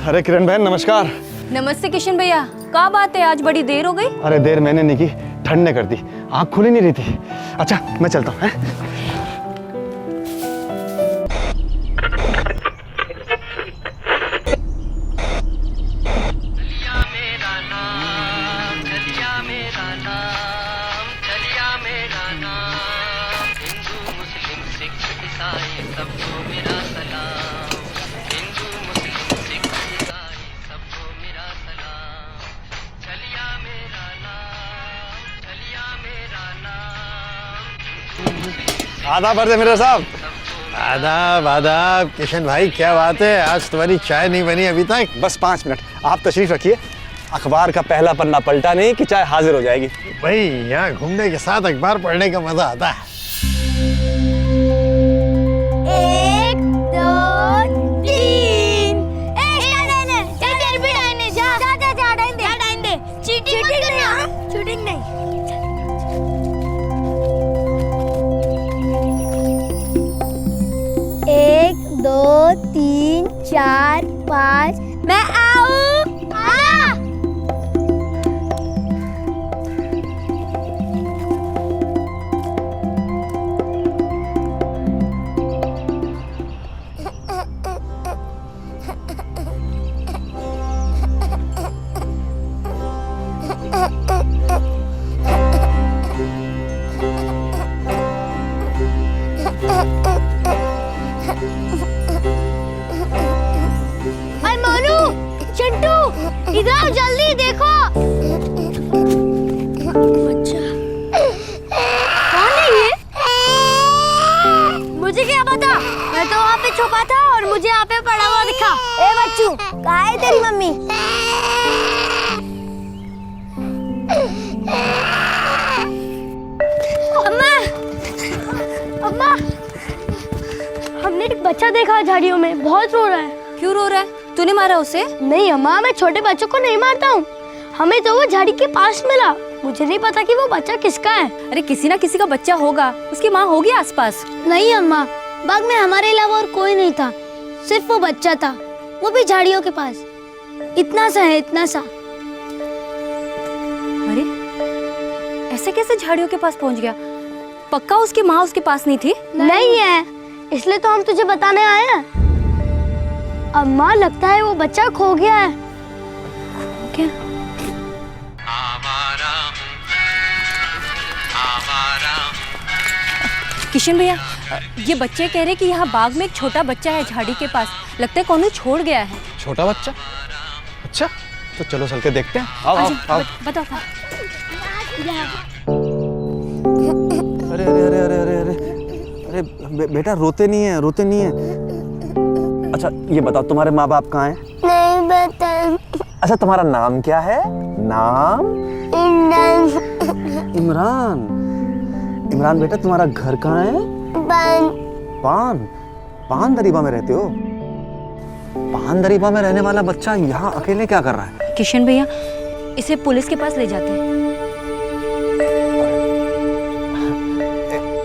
अरे किरण बहन नमस्कार। नमस्ते किशन भैया, क्या बात है आज बड़ी देर हो गई? अरे देर मैंने नहीं की, ठंड ने कर दी, आँख खुली नहीं रही थी। अच्छा मैं चलता हूँ। आदाब अर्ज़ मेरा साहब। आदाब आदाब। किशन भाई क्या बात है, आज तुम्हारी चाय नहीं बनी अभी तक? बस 5 मिनट, आप तशरीफ रखिए। अखबार का पहला पन्ना पलटा नहीं कि चाय हाजिर हो जाएगी। भाई यहाँ घूमने के साथ अखबार पढ़ने का मजा आता है। 1 2 3 चीटिंग नहीं। 1 2 3 4 5 मैं आऊं। हाँ। इधर आओ जल्दी, देखो बच्चा कौन है ये? मुझे क्या पता, मैं तो वहाँ पे छुपा था और मुझे यहाँ पे पड़ा हुआ दिखा। ए बच्चू, कहाँ है तेरी मम्मी? अम्मा, अम्मा, हमने एक बच्चा देखा झाड़ियों में, बहुत रो रहा है। क्यों रो रहा है? तूने मारा उसे? नहीं अम्मा, मैं छोटे बच्चों को नहीं मारता हूँ। हमें तो वो झाड़ी के पास मिला, मुझे नहीं पता कि वो बच्चा किसका है। अरे किसी ना किसी का बच्चा होगा, उसकी माँ होगी आसपास। नहीं अम्मा, बाग में हमारे अलावा और कोई नहीं था, सिर्फ वो बच्चा था, वो भी झाड़ियों के पास। इतना सा है, इतना सा। अरे ऐसे कैसे झाड़ियों के पास पहुँच गया? पक्का उसकी माँ उसके पास नहीं थी? नहीं है, इसलिए तो हम तुझे बताने आए हैं। अम्मा लगता है वो बच्चा खो गया है। क्या? किशन भैया, ये बच्चे कह रहे कि यहाँ बाग में एक छोटा बच्चा है झाड़ी के पास, लगता है कौन छोड़ गया है। छोटा बच्चा? अच्छा तो चलो चल के देखते हैं। आओ आओ आओ। बताओ। अरे अरे अरे अरे अरे अरे अरे बेटा रोते नहीं है, रोते नहीं है। अच्छा ये बताओ तुम्हारे माँ बाप कहाँ हैं? नहीं बता। अच्छा तुम्हारा नाम क्या है? नाम? इमरान। इमरान बेटा तुम्हारा घर कहाँ है? पान दरीबा में रहते हो? पान दरीबा में रहने वाला बच्चा यहाँ अकेले क्या कर रहा है? किशन भैया, इसे पुलिस के पास ले जाते हैं।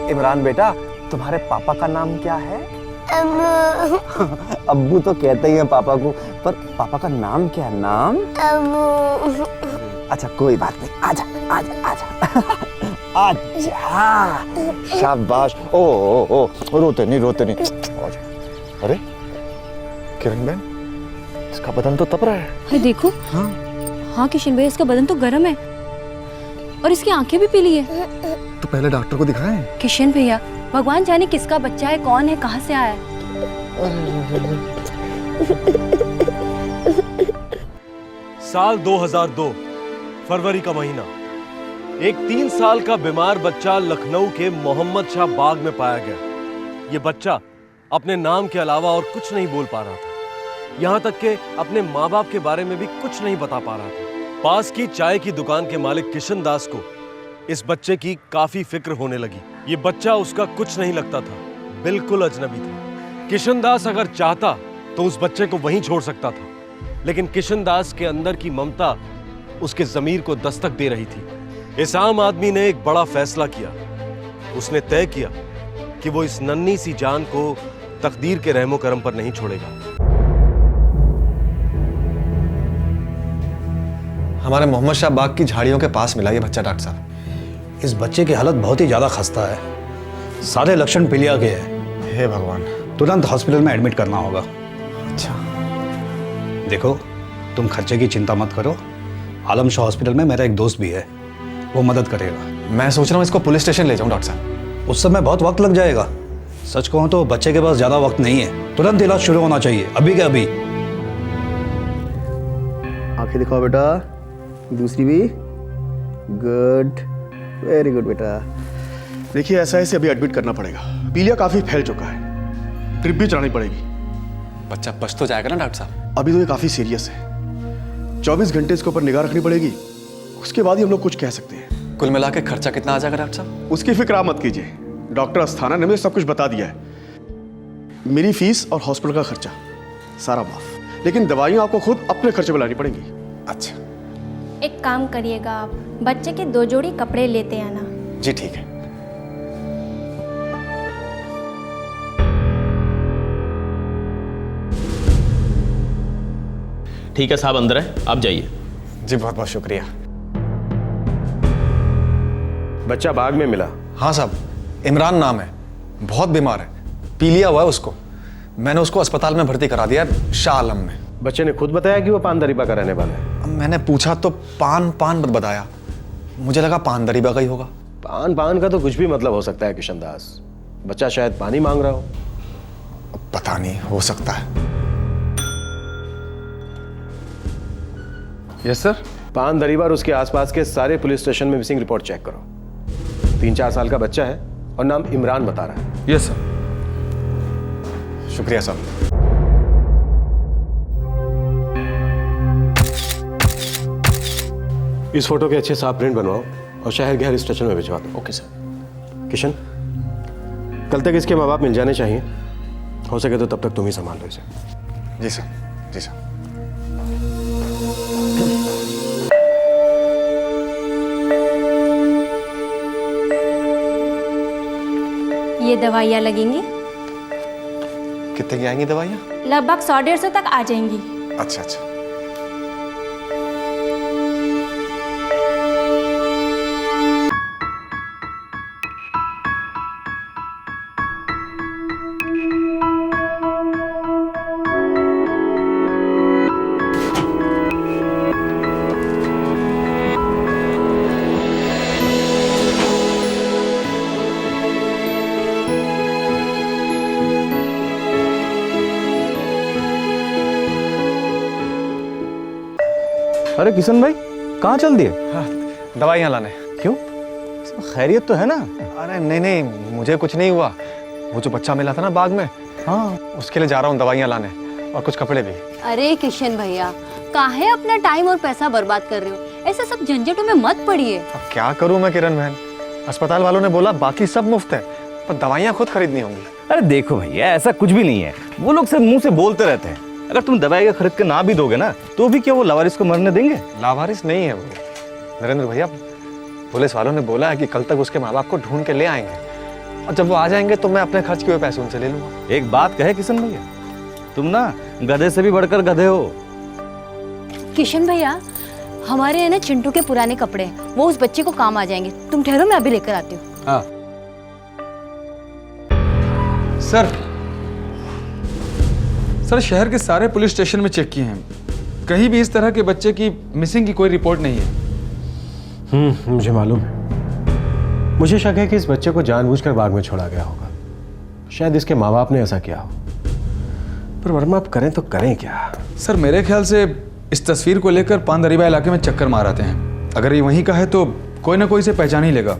इमरान बेटा तुम्हारे पापा का नाम क्या है? अब्बू तो कहते ही हैं पापा को, पर पापा का नाम क्या है? नाम? अब्बू। अच्छा कोई बात नहीं, आजा आजा आजा आजा। शाबाश। ओ ओ ओ रोते नहीं आजा। अरे किरण बहन, इसका बदन तो तप रहा है। अरे देखो। हाँ किशन भैया, इसका बदन तो गर्म है और इसकी आंखें भी पीली है। तो पहले डॉक्टर को दिखाएं। किशन भैया, भगवान जाने किसका बच्चा है, कौन है, कहाँ से आया है। साल 2002 फरवरी का महीना, एक 3 साल का बीमार बच्चा लखनऊ के मोहम्मद शाह बाग में पाया गया। यह बच्चा अपने नाम के अलावा और कुछ नहीं बोल पा रहा था, यहां तक कि अपने माँ बाप के बारे में भी कुछ नहीं बता पा रहा था। पास की चाय की दुकान के मालिक किशन दास को इस बच्चे की काफी फिक्र होने लगी। ये बच्चा उसका कुछ नहीं लगता था, बिल्कुल अजनबी था। किशन दास अगर चाहता तो उस बच्चे को वहीं छोड़ सकता था, लेकिन किशन दास के अंदर की ममता उसके ज़मीर को दस्तक दे रही थी। इस आम आदमी ने एक बड़ा फैसला किया। उसने तय किया कि वो इस नन्ही सी जान को तकदीर के रहमो करम पर नहीं छोड़ेगा। हमारे मोहम्मद शाह बाग की झाड़ियों के पास मिला ये बच्चा डॉक्टर साहब। इस बच्चे की हालत बहुत ही ज़्यादा खस्ता है, सारे लक्षण पीलिया के हैं। हे भगवान। तुरंत हॉस्पिटल में एडमिट करना होगा। अच्छा। देखो, तुम खर्चे की चिंता मत करो, आलम शाह हॉस्पिटल में मेरा एक दोस्त भी है, वो मदद करेगा। मैं सोच रहा हूँ इसको पुलिस स्टेशन ले जाऊँ डॉक्टर साहब। उस समय बहुत वक्त लग जाएगा। सच कहूँ तो बच्चे के पास ज़्यादा वक्त नहीं है, तुरंत इलाज शुरू होना चाहिए, अभी के अभी। आंखें दिखाओ बेटा, दूसरी भी। गुड, वेरी गुड बेटा। देखिए ऐसा है, इसे अभी एडमिट करना पड़ेगा। पीलिया काफी फैल चुका है, ड्रिप भी चढ़ानी पड़ेगी। बच्चा बच तो जाएगा ना डॉक्टर साहब? अभी तो ये काफी सीरियस है, 24 घंटे इसके ऊपर निगाह रखनी पड़ेगी, उसके बाद ही हम लोग कुछ कह सकते हैं। कुल मिला के खर्चा कितना आ जाएगा डॉक्टर साहब? उसकी फिक्र आप मत कीजिए, डॉक्टर अस्थाना ने मुझे सब कुछ बता दिया है। मेरी फीस और हॉस्पिटल का खर्चा सारा माफ, लेकिन दवाइयाँ आपको खुद अपने खर्चे में लानी पड़ेंगी। अच्छा एक काम करिएगा, आप बच्चे के 2 जोड़ी कपड़े लेते आना। जी ठीक है। ठीक है साहब, अंदर है, आप जाइए। जी बहुत बहुत शुक्रिया। बच्चा बाग में मिला? हाँ साहब, इमरान नाम है, बहुत बीमार है, पीलिया हुआ है उसको। मैंने उसको अस्पताल में भर्ती करा दिया है, शाह आलम में। बच्चे ने खुद बताया कि वो पान दरीबा का रहने वाला है? अब मैंने पूछा तो पान बताया, मुझे लगा पान दरीबा का ही होगा। पान का तो कुछ भी मतलब हो सकता है किशन दास, बच्चा शायद पानी मांग रहा हो। अब पता नहीं, हो सकता है। Yes sir. पान दरीबा और उसके आसपास के सारे पुलिस स्टेशन में मिसिंग रिपोर्ट चेक करो। 3-4 साल का बच्चा है और नाम इमरान बता रहा है। Yes sir. शुक्रिया साहब। इस फोटो के अच्छे साफ प्रिंट बनवाओ और शहर के हर स्टेशन में भिजवा दो। Okay sir. किशन, कल तक इसके माँ बाप मिल जाने चाहिए, हो सके तो तब तक तुम ही संभाल लो इसे। जी सर, जी सर। ये दवाइयाँ लगेंगी, कितने की आएंगी दवाइयाँ? लगभग 100-150 तक आ जाएंगी। अच्छा अच्छा। अरे किशन भाई, कहाँ चल दिए? हाँ, दवाइयाँ लाने। क्यों, खैरियत तो है ना? अरे नहीं नहीं, मुझे कुछ नहीं हुआ। वो जो बच्चा मिला था ना बाग में, हाँ, उसके लिए जा रहा हूँ दवाइयाँ लाने, और कुछ कपड़े भी। अरे किशन भैया, काहे अपना टाइम और पैसा बर्बाद कर रहे हो? ऐसे सब झंझटों में मत पड़िए। अब क्या करूँ मैं किरण बहन, अस्पताल वालों ने बोला बाकी सब मुफ्त है, पर दवाइयाँ खुद खरीदनी होंगी। अरे देखो भैया, ऐसा कुछ भी नहीं है, वो लोग सिर्फ मुंह से बोलते रहते हैं। अगर तुम दवाई का खरीद के ना भी दोगे ना, तो भी क्या वो लावारिस को मरने देंगे? लावारिस नहीं है वो नरेंद्र भैया, पुलिस वालों ने बोला है कि कल तक उसके माँ बाप को ढूंढ के ले आएंगे, और जब वो आ जाएंगे तो मैं अपने खर्च के हुए पैसे उनसे ले लूंगा। एक बात कहे किशन भैया, तुम ना गधे से भी बढ़कर गधे हो। किशन भैया, हमारे है ना चिंटू के पुराने कपड़े हैं, वो उस बच्चे को काम आ जाएंगे। तुम ठहरो, मैं अभी लेकर आती हूँ। हाँ सर, शहर के सारे पुलिस स्टेशन में चेक किए हैं, कहीं भी इस तरह के बच्चे की मिसिंग की कोई रिपोर्ट नहीं है। मुझे मालूम है। मुझे शक है कि इस बच्चे को जानबूझकर बाग में छोड़ा गया होगा, शायद इसके माँ बाप ने ऐसा किया हो। पर वर्मा, आप करें तो करें क्या? सर मेरे ख्याल से इस तस्वीर को लेकर पानदरीबा इलाके में चक्कर मार आते हैं। अगर ये वहीं का है तो कोई ना कोई इसे पहचान ही लेगा।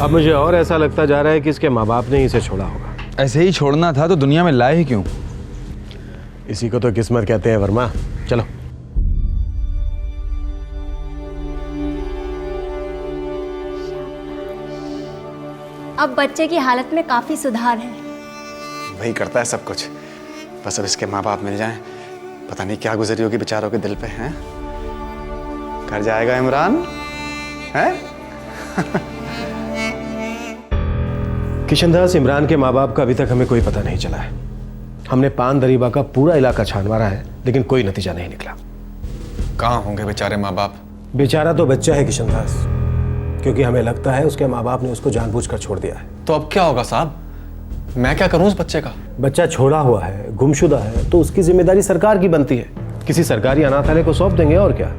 अब मुझे और ऐसा लगता जा रहा है कि इसके माँ बाप ने इसे छोड़ा होगा। ऐसे ही छोड़ना था तो दुनिया में लाए ही क्यों? इसी को तो किस्मत कहते हैं वर्मा। चलो। अब बच्चे की हालत में काफी सुधार है। वही करता है सब कुछ, बस अब इसके माँ बाप मिल जाएं, पता नहीं क्या गुजरी होगी बेचारों के दिल पे। हैं घर जाएगा इमरान है? किशन दास, इमरान के माँ बाप का अभी तक हमें कोई पता नहीं चला है। हमने पान दरीबा का पूरा इलाका छान मारा है, लेकिन कोई नतीजा नहीं निकला। कहाँ होंगे बेचारे माँ बाप? बेचारा तो बच्चा है किशनदास, क्योंकि हमें लगता है उसके माँ बाप ने उसको जानबूझकर छोड़ दिया है। तो अब क्या होगा साहब? मैं क्या करूं उस बच्चे का? बच्चा छोड़ा हुआ है, गुमशुदा है, तो उसकी जिम्मेदारी सरकार की बनती है। किसी सरकारी अनाथालय को सौंप देंगे और क्या।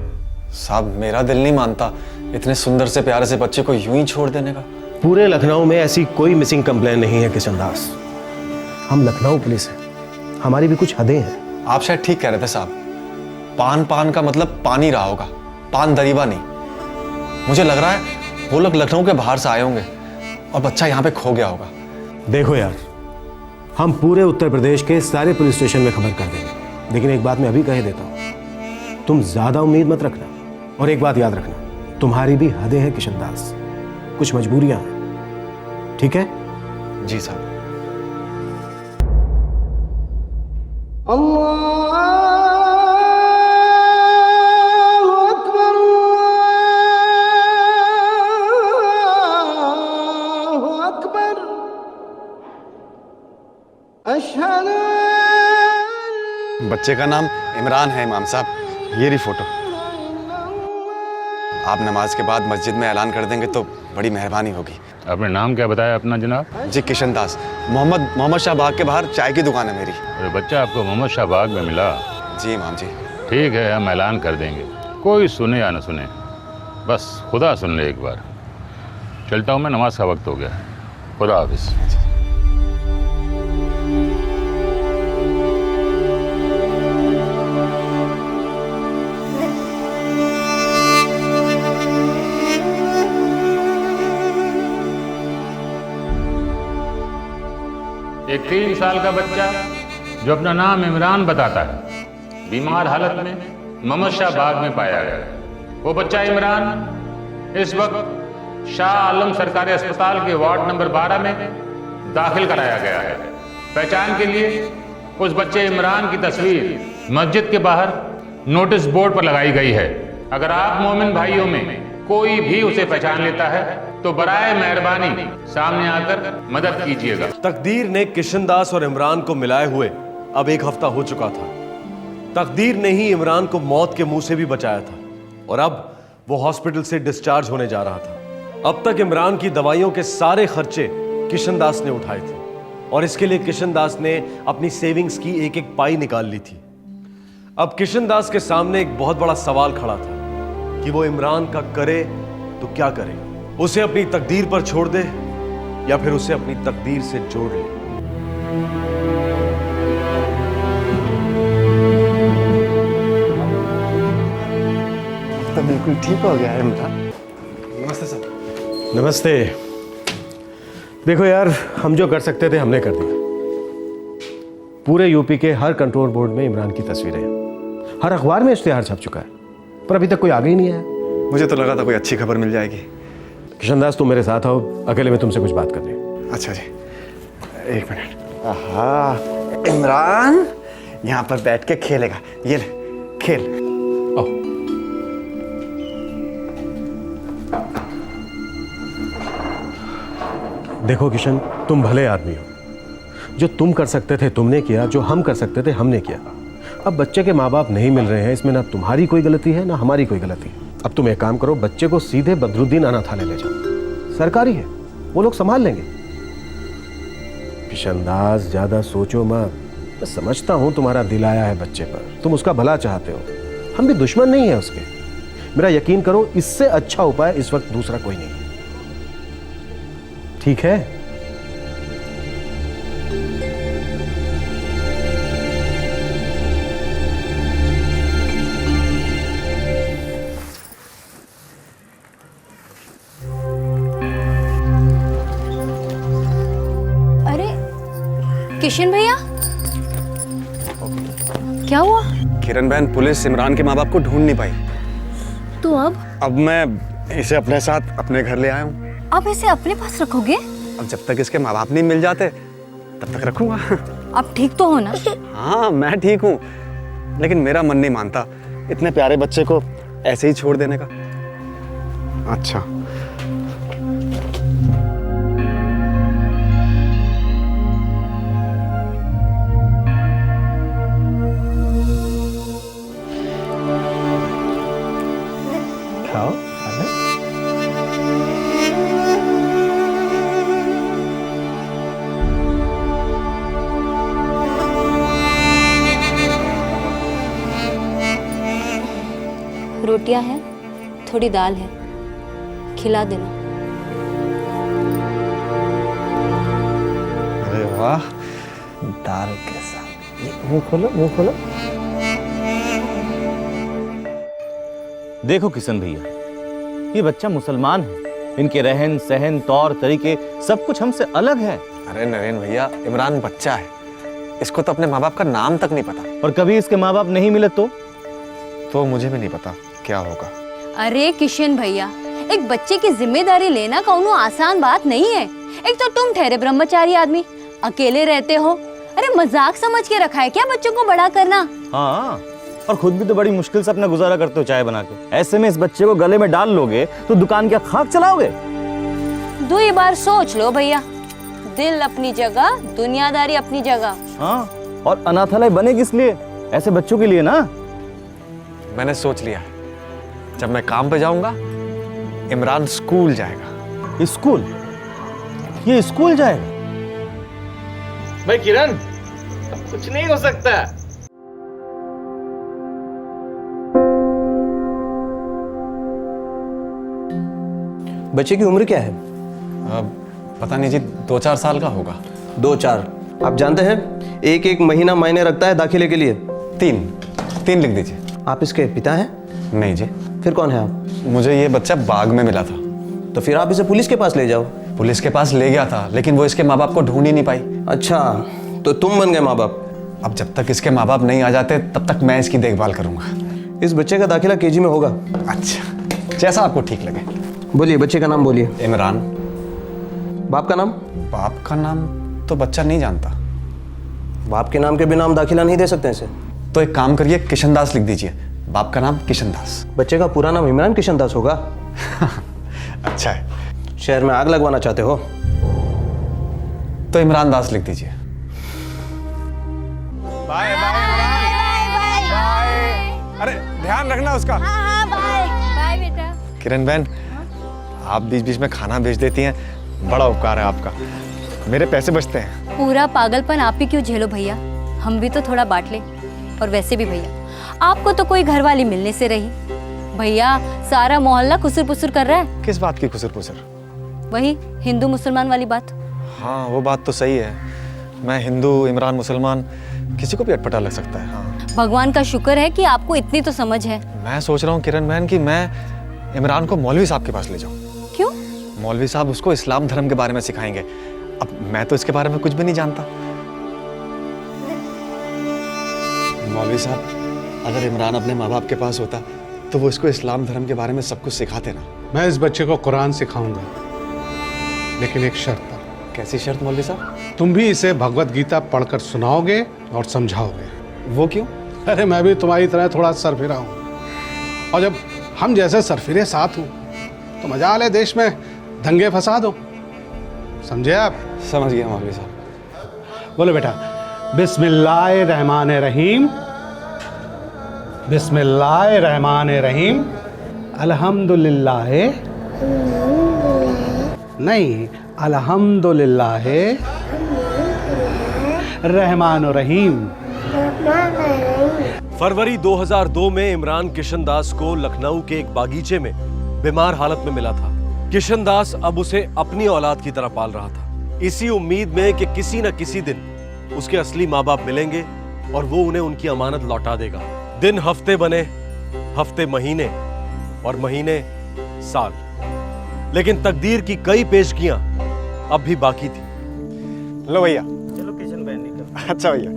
साहब मेरा दिल नहीं मानता इतने सुंदर से प्यारे से बच्चे को यूं ही छोड़ देने का। पूरे लखनऊ में ऐसी कोई मिसिंग कंप्लेन नहीं है किशनदास। हम लखनऊ पुलिस हैं, हमारी भी कुछ हदें हैं। आप शायद ठीक कह रहे थे साहब। पान पान का मतलब पानी रहा होगा, पान दरीबा नहीं। मुझे लग रहा है वो लोग लखनऊ के बाहर से आए होंगे और बच्चा यहाँ पे खो गया होगा। देखो यार, हम पूरे उत्तर प्रदेश के सारे पुलिस स्टेशन में खबर कर देंगे, लेकिन एक बात मैं अभी कह देता हूँ, तुम ज्यादा उम्मीद मत रखना। और एक बात याद रखना, तुम्हारी भी हदें हैं किशनदास, कुछ मजबूरियां हैं, ठीक है? जी साहब। बच्चे का नाम इमरान है इमाम साहब। ये रही फोटो। आप नमाज के बाद मस्जिद में ऐलान कर देंगे तो बड़ी मेहरबानी होगी। अपने नाम क्या बताया अपना जनाब? जी किशनदास। मोहम्मद शाह बाग के बाहर चाय की दुकान है मेरी। अरे बच्चा आपको मोहम्मद शाह बाग में मिला? जी इमाम जी। ठीक है, हम ऐलान कर देंगे, कोई सुने या न सुने, बस खुदा सुन ले एक बार। चलता हूँ मैं, नमाज का वक्त हो गया। खुदा हाफिज। एक 3 साल का बच्चा जो अपना नाम इमरान बताता है, बीमार हालत में मोहम्मद शाह बाग में पाया गया। वो बच्चा इमरान इस वक्त शाह आलम सरकारी अस्पताल के वार्ड नंबर 12 में दाखिल कराया गया है। पहचान के लिए उस बच्चे इमरान की तस्वीर मस्जिद के बाहर नोटिस बोर्ड पर लगाई गई है। अगर आप मोमिन भाइयों में कोई भी उसे पहचान लेता है तो बराए मेहरबानी सामने आकर मदद कीजिएगा। तकदीर ने किशनदास और इमरान को मिलाए हुए अब 1 हफ्ता हो चुका था। तकदीर ने ही इमरान को मौत के मुंह से भी बचाया था और अब वो हॉस्पिटल से डिस्चार्ज होने जा रहा था। अब तक इमरान की दवाइयों के सारे खर्चे किशनदास ने उठाए थे और इसके लिए किशनदास ने अपनी सेविंग्स की एक एक पाई निकाल ली थी। अब किशनदास के सामने एक बहुत बड़ा सवाल खड़ा था कि वो इमरान का करे तो क्या करे। उसे अपनी तकदीर पर छोड़ दे या फिर उसे अपनी तकदीर से जोड़ ले। तो बिल्कुल ठीक हो गया है इमरान। नमस्ते सर। नमस्ते। देखो यार, हम जो कर सकते थे हमने कर दिया। पूरे यूपी के हर कंट्रोल बोर्ड में इमरान की तस्वीरें हैं, हर अखबार में इश्तिहार छप चुका है, पर अभी तक कोई आगे ही नहीं आया। मुझे तो लगा था कोई अच्छी खबर मिल जाएगी। किशनदास तुम मेरे साथ आओ, अकेले में तुमसे कुछ बात करनी है। अच्छा जी, 1 मिनट। आहा, इमरान यहाँ पर बैठ के खेलेगा। ये ले, खेल। आओ। देखो किशन, तुम भले आदमी हो। जो तुम कर सकते थे तुमने किया, जो हम कर सकते थे हमने किया। अब बच्चे के माँ बाप नहीं मिल रहे हैं, इसमें ना तुम्हारी कोई गलती है ना हमारी कोई गलती। अब तुम एक काम करो, बच्चे को सीधे बदरुद्दीन अनाथालय ले जाओ, सरकारी है, वो लोग संभाल लेंगे। किशनदास ज्यादा सोचो मत। मैं समझता हूं तुम्हारा दिल आया है बच्चे पर, तुम उसका भला चाहते हो, हम भी दुश्मन नहीं है उसके। मेरा यकीन करो, इससे अच्छा उपाय इस वक्त दूसरा कोई नहीं है। ठीक है? किशन भैया, क्या हुआ? किरण बहन, पुलिस इमरान के माँ बाप को ढूंढ नहीं पाई। तो अब मैं इसे अपने साथ अपने घर ले आया हूँ। आप इसे अपने पास रखोगे? अब जब तक इसके माँ बाप नहीं मिल जाते तब तक रखूंगा। आप ठीक तो हो ना? हाँ मैं ठीक हूँ, लेकिन मेरा मन नहीं मानता इतने प्यारे बच्चे को ऐसे ही छोड़ देने का। अच्छा, आओ अरे रोटियां हैं, थोड़ी दाल है, खिला देना। अरे वाह, दाल के साथ ये मुंह खोलो, मुंह खोलो। देखो किशन भैया, ये बच्चा मुसलमान है, इनके रहन सहन तौर तरीके सब कुछ हमसे अलग है। अरे नरेन भैया, इमरान बच्चा है, इसको तो अपने माँ बाप का नाम तक नहीं पता। और कभी इसके माँ बाप नहीं मिले तो मुझे भी नहीं पता क्या होगा। अरे किशन भैया, एक बच्चे की जिम्मेदारी लेना कौनो आसान बात नहीं है। एक तो तुम ठहरे ब्रह्मचारी आदमी, अकेले रहते हो। अरे मजाक समझ के रखा है क्या बच्चों को बड़ा करना? हाँ, और खुद भी तो बड़ी मुश्किल से अपना गुजारा करते हो चाय बना के। ऐसे में इस बच्चे को गले में डाल लोगे तो दुकान क्या खाक चलाओगे? 2 बार सोच लो भैया, दिल अपनी जगह, दुनियादारी अपनी जगह। हाँ, और अनाथालय बने किस लिए? ऐसे बच्चों के लिए ना। मैंने सोच लिया है, जब मैं काम पे जाऊंगा इमरान स्कूल जाएगा। स्कूल? ये स्कूल जाएगा? भाई किरण, कुछ नहीं हो सकता। बच्चे की उम्र क्या है? पता नहीं जी, 2-4 साल का होगा। 2-4? आप जानते हैं एक एक महीना मायने रखता है दाखिले के लिए। 3 लिख दीजिए। आप इसके पिता हैं? नहीं जी। फिर कौन है आप? मुझे ये बच्चा बाग में मिला था। तो फिर आप इसे पुलिस के पास ले जाओ। पुलिस के पास ले गया था, लेकिन वो इसके माँ बाप को ढूंढ ही नहीं पाई। अच्छा, तो तुम बन गए माँ बाप? अब जब तक इसके माँ बाप नहीं आ जाते तब तक मैं इसकी देखभाल करूंगा। इस बच्चे का दाखिला केजी में होगा। अच्छा, जैसा आपको ठीक लगे। बोलिए, बच्चे का नाम बोलिए। इमरान। बाप का नाम? बाप का नाम तो बच्चा नहीं जानता। बाप के नाम के बिना हम दाखिला नहीं दे सकते इसे। तो एक काम करिए, किशन दास लिख दीजिए। बाप का नाम किशन दास। बच्चे का पूरा नाम इमरान किशन दास होगा? अच्छा है। शहर में आग लगवाना चाहते हो? तो इमरान दास लिख दीजिए। बाय बाय अरे ध्यान रखना उसका। हाँ बाय बाय बेटा। किरण बहन, आप बीच बीच में खाना भेज देती हैं, बड़ा उपकार है आपका। मेरे पैसे बचते हैं। पूरा पागलपन आप ही क्यों झेलो भैया, हम भी तो थोड़ा बांट ले। और वैसे भी भैया, आपको तो कोई घरवाली मिलने से रही। भैया, सारा मोहल्ला खुसर पुसर कर रहा है। किस बात की खुसर पुसर? वही हिंदू मुसलमान वाली बात। हाँ, वो बात तो सही है। मैं हिंदू, इमरान मुसलमान, किसी को भी अटपटा लग सकता है। हाँ, भगवान का शुक्र है कि आपको इतनी तो समझ है। मैं सोच रहा हूँ किरण बहन कि मैं इमरान को मौलवी साहब के पास ले जाऊँ। क्यों? मौलवी साहब उसको इस्लाम धर्म के बारे में सिखाएंगे। अब मैं तो इसके बारे में कुछ भी नहीं जानता। मौलवी साहब, अगर इमरान अपने माँ बाप के पास होता तो वो इसको इस्लाम धर्म के बारे में सब कुछ सिखाते ना। मैं इस बच्चे को कुरान सिखाऊंगा, लेकिन एक शर्त पर। कैसी शर्त मौलवी साहब? तुम भी इसे भगवत गीता पढ़कर सुनाओगे और समझाओगे। वो क्यों? अरे मैं भी तुम्हारी तरह थोड़ा सरफिरा हूँ, और जब हम जैसे सरफिरे साथ हूँ तो मजा ले देश में दंगे फसाद हो। समझे आप? समझ गया मौलवी साहब। बोलो बेटा, बिस्मिल्लाहिर्रहमानिर्रहीम, बिस्मिल्लाहिर्रहमानिर्रहीम, अल्हम्दुलिल्लाह नहीं, अल्हम्दुलिल्लाह रहमानुर रहीम। फरवरी 2002 में इमरान किशन दास को लखनऊ के एक बागीचे में बीमार हालत में मिला था। किशन दास अब उसे अपनी औलाद की तरह पाल रहा था, इसी उम्मीद में कि किसी न किसी दिन उसके असली माँ बाप मिलेंगे और वो उन्हें उनकी अमानत लौटा देगा। दिन हफ्ते बने, हफ्ते महीने, और महीने साल। लेकिन तकदीर की कई पेशगियां अब भी बाकी थी। लो भैया। चलो किशन बहन निकल। अच्छा भैया।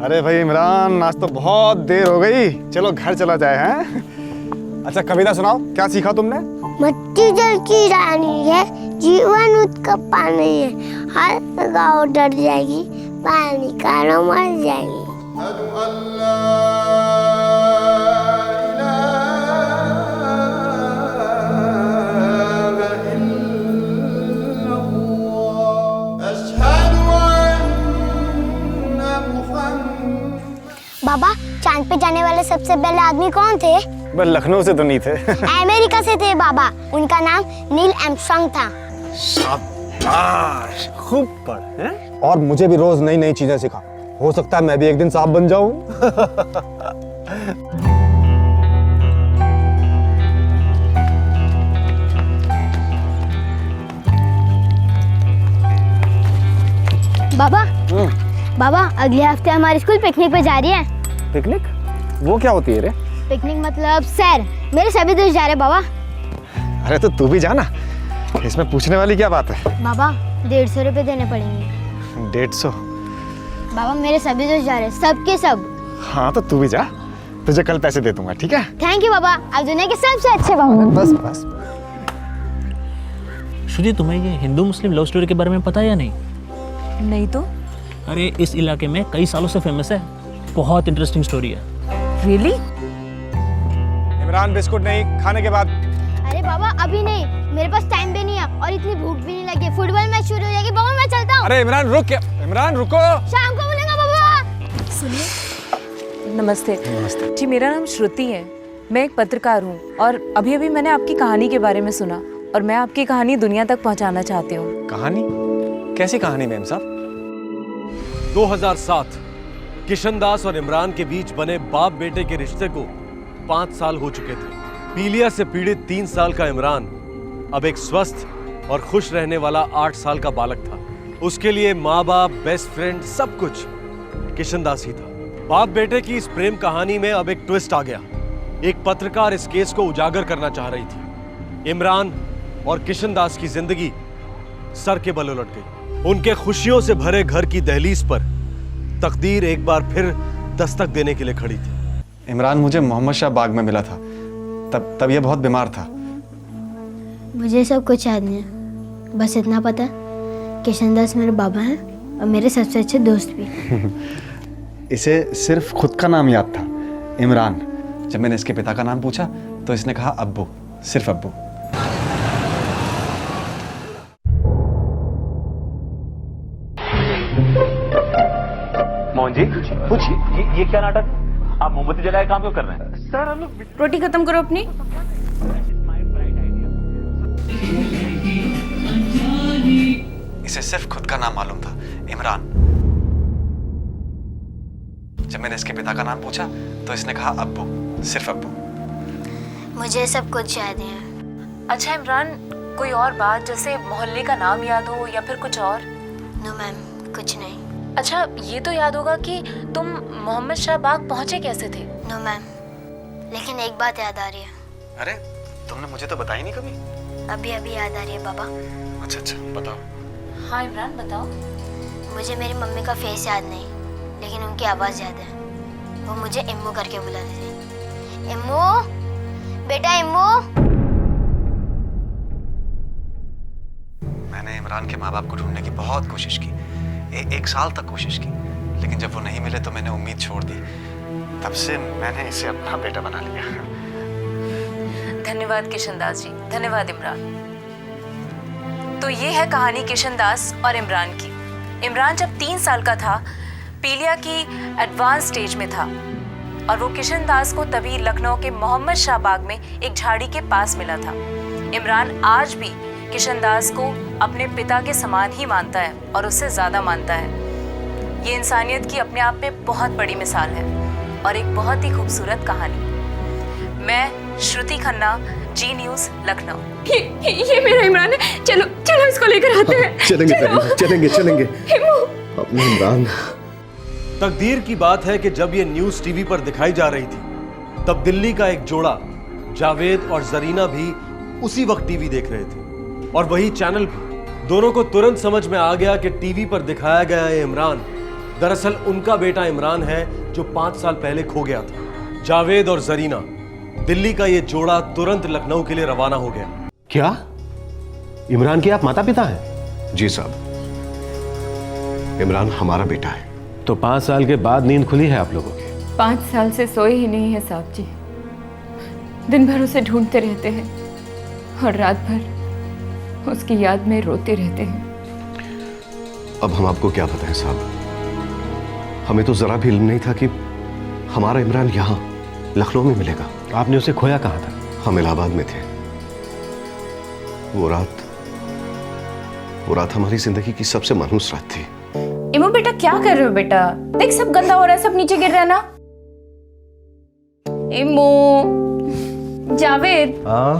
अरे भाई इमरान, आज तो बहुत देर हो गई, चलो घर चला जाए। हैं? अच्छा कविता सुनाओ, क्या सीखा तुमने? मट्टी जल की रानी है, जीवन उसका पानी है, हर गाँव डर जाएगी, पानी कारो मर जाएगी। बाबा, चांद पे जाने वाले सबसे सबसे पहले आदमी कौन थे? बस लखनऊ से तो नहीं थे। अमेरिका से थे बाबा। उनका नाम नील आर्मस्ट्रांग था। शाबाश, खूब पढ़ हैं? और मुझे भी रोज नई नई चीजें सिखा। हो सकता है मैं भी एक दिन सांप बन जाऊं। बाबा बाबा, अगले हफ्ते हमारे स्कूल पिकनिक पे जा रही है। पिकनिक? वो क्या होती है रे? पिकनिक मतलब सैर। मेरे सभी दोस्त जा रहे हैं बाबा। अरे तो तू भी जाना, इसमें पूछने वाली क्या बात है? बाबा 150 रुपए देने पड़ेंगे। 150? बाबा मेरे सभी दोस्त जा रहे हैं, सब के सब। हाँ तो तू भी जा, तुझे कल पैसे दे दूंगा, ठीक है? थैंक यू बाबा, आप दुनिया के सबसे अच्छे बाबा। बस बस। श्रुति, तुम्हें ये हिंदू मुस्लिम लव स्टोरी के बारे में पता है या नहीं? नहीं तो? अरे इस इलाके में कई सालों से फेमस है, बहुत इंटरेस्टिंग स्टोरी है। रियली? इमरान बिस्कुट नहीं, खाने के बाद। अरे बाबा अभी नहीं, मेरे पास टाइम भी नहीं है और इतनी भूख भी नहीं लगी। फुटबॉल मैच शुरू हो जाएगी बाबा, मैं चलता हूँ। अरे इमरान रुक, इमरान रुको। शाम को मिलेंगे बाबा। सुनिए। नमस्ते। नमस्ते जी, मेरा नाम श्रुति है। मैं एक पत्रकार हूँ और अभी अभी मैंने आपकी कहानी के बारे में सुना और मैं आपकी कहानी दुनिया तक पहुँचाना चाहती हूँ। कहानी? कैसी कहानी मैम साहब? 2007 किशनदास और इमरान के बीच बने बाप बेटे के रिश्ते को 5 साल हो चुके थे। पीलिया से पीड़ित 3 साल का इमरान अब एक स्वस्थ और खुश रहने वाला 8 साल का बालक था। उसके लिए माँ बाप, बेस्ट फ्रेंड, सब कुछ किशनदास ही था। बाप बेटे की इस प्रेम कहानी में अब एक ट्विस्ट आ गया। एक पत्रकार इस केस को उजागर करना चाह रही थी। इमरान और किशनदास की जिंदगी सर के बल उलट गई। उनके खुशियों से भरे घर की दहलीज पर तकदीर एक बार फिर दस्तक देने के लिए खड़ी थी। इमरान मुझे मोहम्मद शाह बाग में मिला था, तब ये बहुत बीमार था। मुझे सब कुछ याद नहीं है, बस इतना पता है किशनदास मेरे बाबा हैं और मेरे सबसे अच्छे दोस्त भी। इसे सिर्फ खुद का नाम याद था, इमरान। जब मैंने इसके पिता का नाम पूछा तो इसने कहा अब्बू, सिर्फ अब्बू। मोहन जी पूछिए, ये क्या नाटक है? आप मोमबत्ती जलाए काम क्यों कर रहे हैं? सर हम लोग रोटी खत्म करो अपनी। इसे सिर्फ खुद का नाम मालूम था, इमरान। जब मैंने इसके पिता का नाम पूछा तो इसने कहा अब्बू, सिर्फ अब्बू। मुझे सब कुछ याद है। अच्छा इमरान, कोई और बात जैसे मोहल्ले का नाम याद हो या फिर कुछ और? नो मैम, कुछ नहीं। अच्छा ये तो याद होगा कि तुम मोहम्मद शाह बाग पहुंचे कैसे थे? नो मैम, लेकिन एक बात याद आ रही है। अरे तुमने मुझे तो बताई नहीं कभी। अभी अभी याद आ रही है बाबा। अच्छा अच्छा, बताओ। हाँ इमरान बताओ। मुझे मेरी मम्मी का फेस याद नहीं, लेकिन उनकी आवाज़ याद है। वो मुझे इम्मू करके बुलाते थे। इम्मू, बेटा इम्मू। मैंने इमरान के माँ बाप को ढूंढने की बहुत कोशिश की, एक साल तक कोशिश की, लेकिन जब वो नहीं मिले तो मैंने उम्मीद छोड़ दी। तब से मैंने इसे अपना बेटा बना लिया। धन्यवाद किशनदास जी, धन्यवाद इमरान। तो ये है कहानी किशनदास और इमरान की। इमरान जब 3 साल का था, पीलिया की एडवांस स्टेज में था और वो किशनदास को तभी लखनऊ के मोहम्मद शाह बाग में एक झाड़ी के पास मिला था। इमरान आज भी किशनदास को अपने पिता के समान ही मानता है और उससे ज़्यादा मानता है। ये इंसानियत की अपने आप में बहुत बड़ी मिसाल है और एक बहुत ही खूबसूरत कहानी। मैं श्रुति खन्ना, जी न्यूज़, लखनऊ। ये मेरा इमरान है। चलो चलो इसको लेकर आते हैं। चलेंगे अपने इमरान। तकदीर की बात है कि जब ये न्यूज़ टीवी पर दिखाई जा रही थी, तब दिल्ली का एक जोड़ा जावेद और जरीना भी उसी वक्त टीवी देख रहे थे और वही चैनल भी। दोनों को तुरंत समझ में आ गया कि टीवी पर दिखाया गया ये इमरान दरअसल उनका बेटा इमरान है जो 5 साल पहले खो गया था। जावेद और जरीना, दिल्ली का ये जोड़ा तुरंत लखनऊ के लिए रवाना हो गया। क्या इमरान के आप माता पिता हैं? जी साहब, इमरान हमारा बेटा है। तो 5 साल के बाद नींद खुली है आप लोगों की? 5 साल से सोए ही नहीं है साहब जी। दिन भर उसे ढूंढते रहते हैं और रात भर उसकी याद में रोते रहते हैं। अब हम आपको क्या बताएं साहब, हमें तो जरा भी इल्म नहीं था कि हमारा इमरान यहाँ लखनऊ में मिलेगा। आपने उसे खोया कहाँ था? हम इलाहाबाद में थे। वो रात हमारी जिंदगी की सबसे मनहूस रात थी। इमो बेटा क्या कर रहे हो बेटा? देख सब गंदा हो रहा है, सब नीचे गिर रहा है ना। इमो, जावेद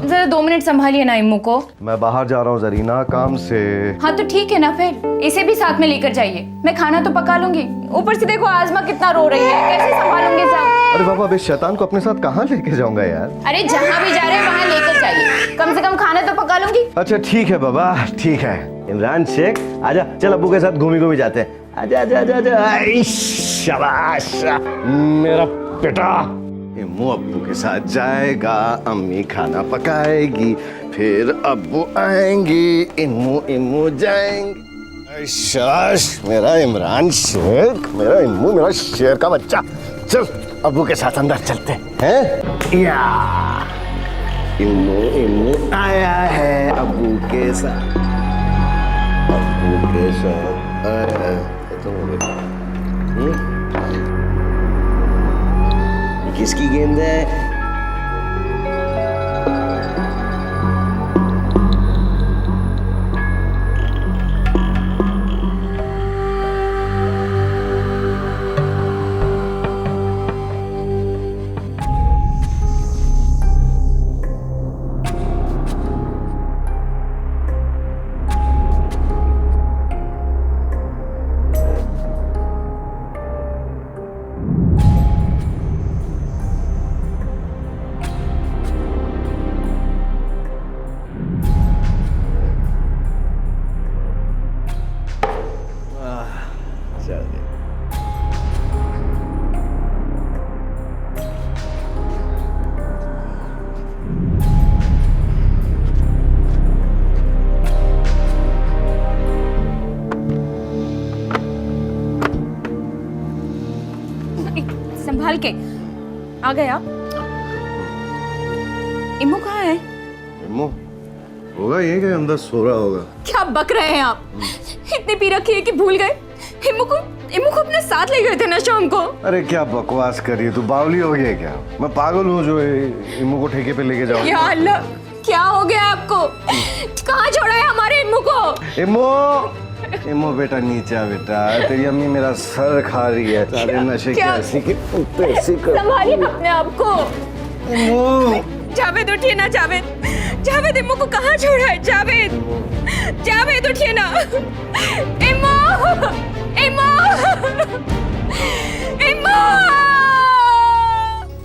जरा 2 मिनट संभालिए ना इमो को। मैं बाहर जा रहा हूँ जरीना, काम से। हाँ तो ठीक है ना, फिर इसे भी साथ में लेकर जाइए। मैं खाना तो पका लूंगी, ऊपर से देखो आजमा कितना रो रही है, कैसे संभालूंगी सब? अरे बाबा, अब इस शैतान को अपने साथ कहाँ लेके जाऊंगा यार? अरे जहाँ भी जा रहे हैं वहाँ लेकर जाइए, कम से कम खाना तो पका लूंगी। अच्छा ठीक है बाबा, ठीक है। इमरान शेख आजा, चल अब्बू के साथ घूमी जाते हैं। आजा आजा आजा आजा। आई, शाबाश मेरा बेटा। इम्मू अब्बू के साथ जाएगा, अम्मी खाना पकाएगी, फिर अब्बू आएंगी, इम्मू जाएंगे। शाबाश मेरा इमरान शेख, मेरा इम्मू, मेरा शेर का बच्चा। चल अब्बू के साथ अंदर चलते हैं। या इम्मू आया है अब्बू के साथ, अब्बू के साथ आया है। किसकी गेंद है? संभाल के आ गए आप। इम्मू कहाँ है? इम्मू होगा ये कि अंदर सो रहा होगा। क्या बक रहे हैं आप? इतनी पी रखी है कि भूल गए? इम्मू को अपने साथ ले गए थे ना शाम को। अरे क्या बकवास कर रही है तू, बावली हो गई है क्या? मैं पागल हूँ जो इम्मू को ठेके पे लेके जाऊँ? या अल्लाह, क्या हो गया आपको? कहाँ छोड़ा है हमारे इम्मू को? इम्मू बेटा नीचे आ बेटा, तेरी अम्मी मेरा सर खा रही है। सारे नशे की ऐसी की ऐसी कर। संभालिए अपने आप को। जावेद उठिए ना, जावेद इम्मू को कहाँ छोड़ा है? जावेद उठिए ना। इम्मू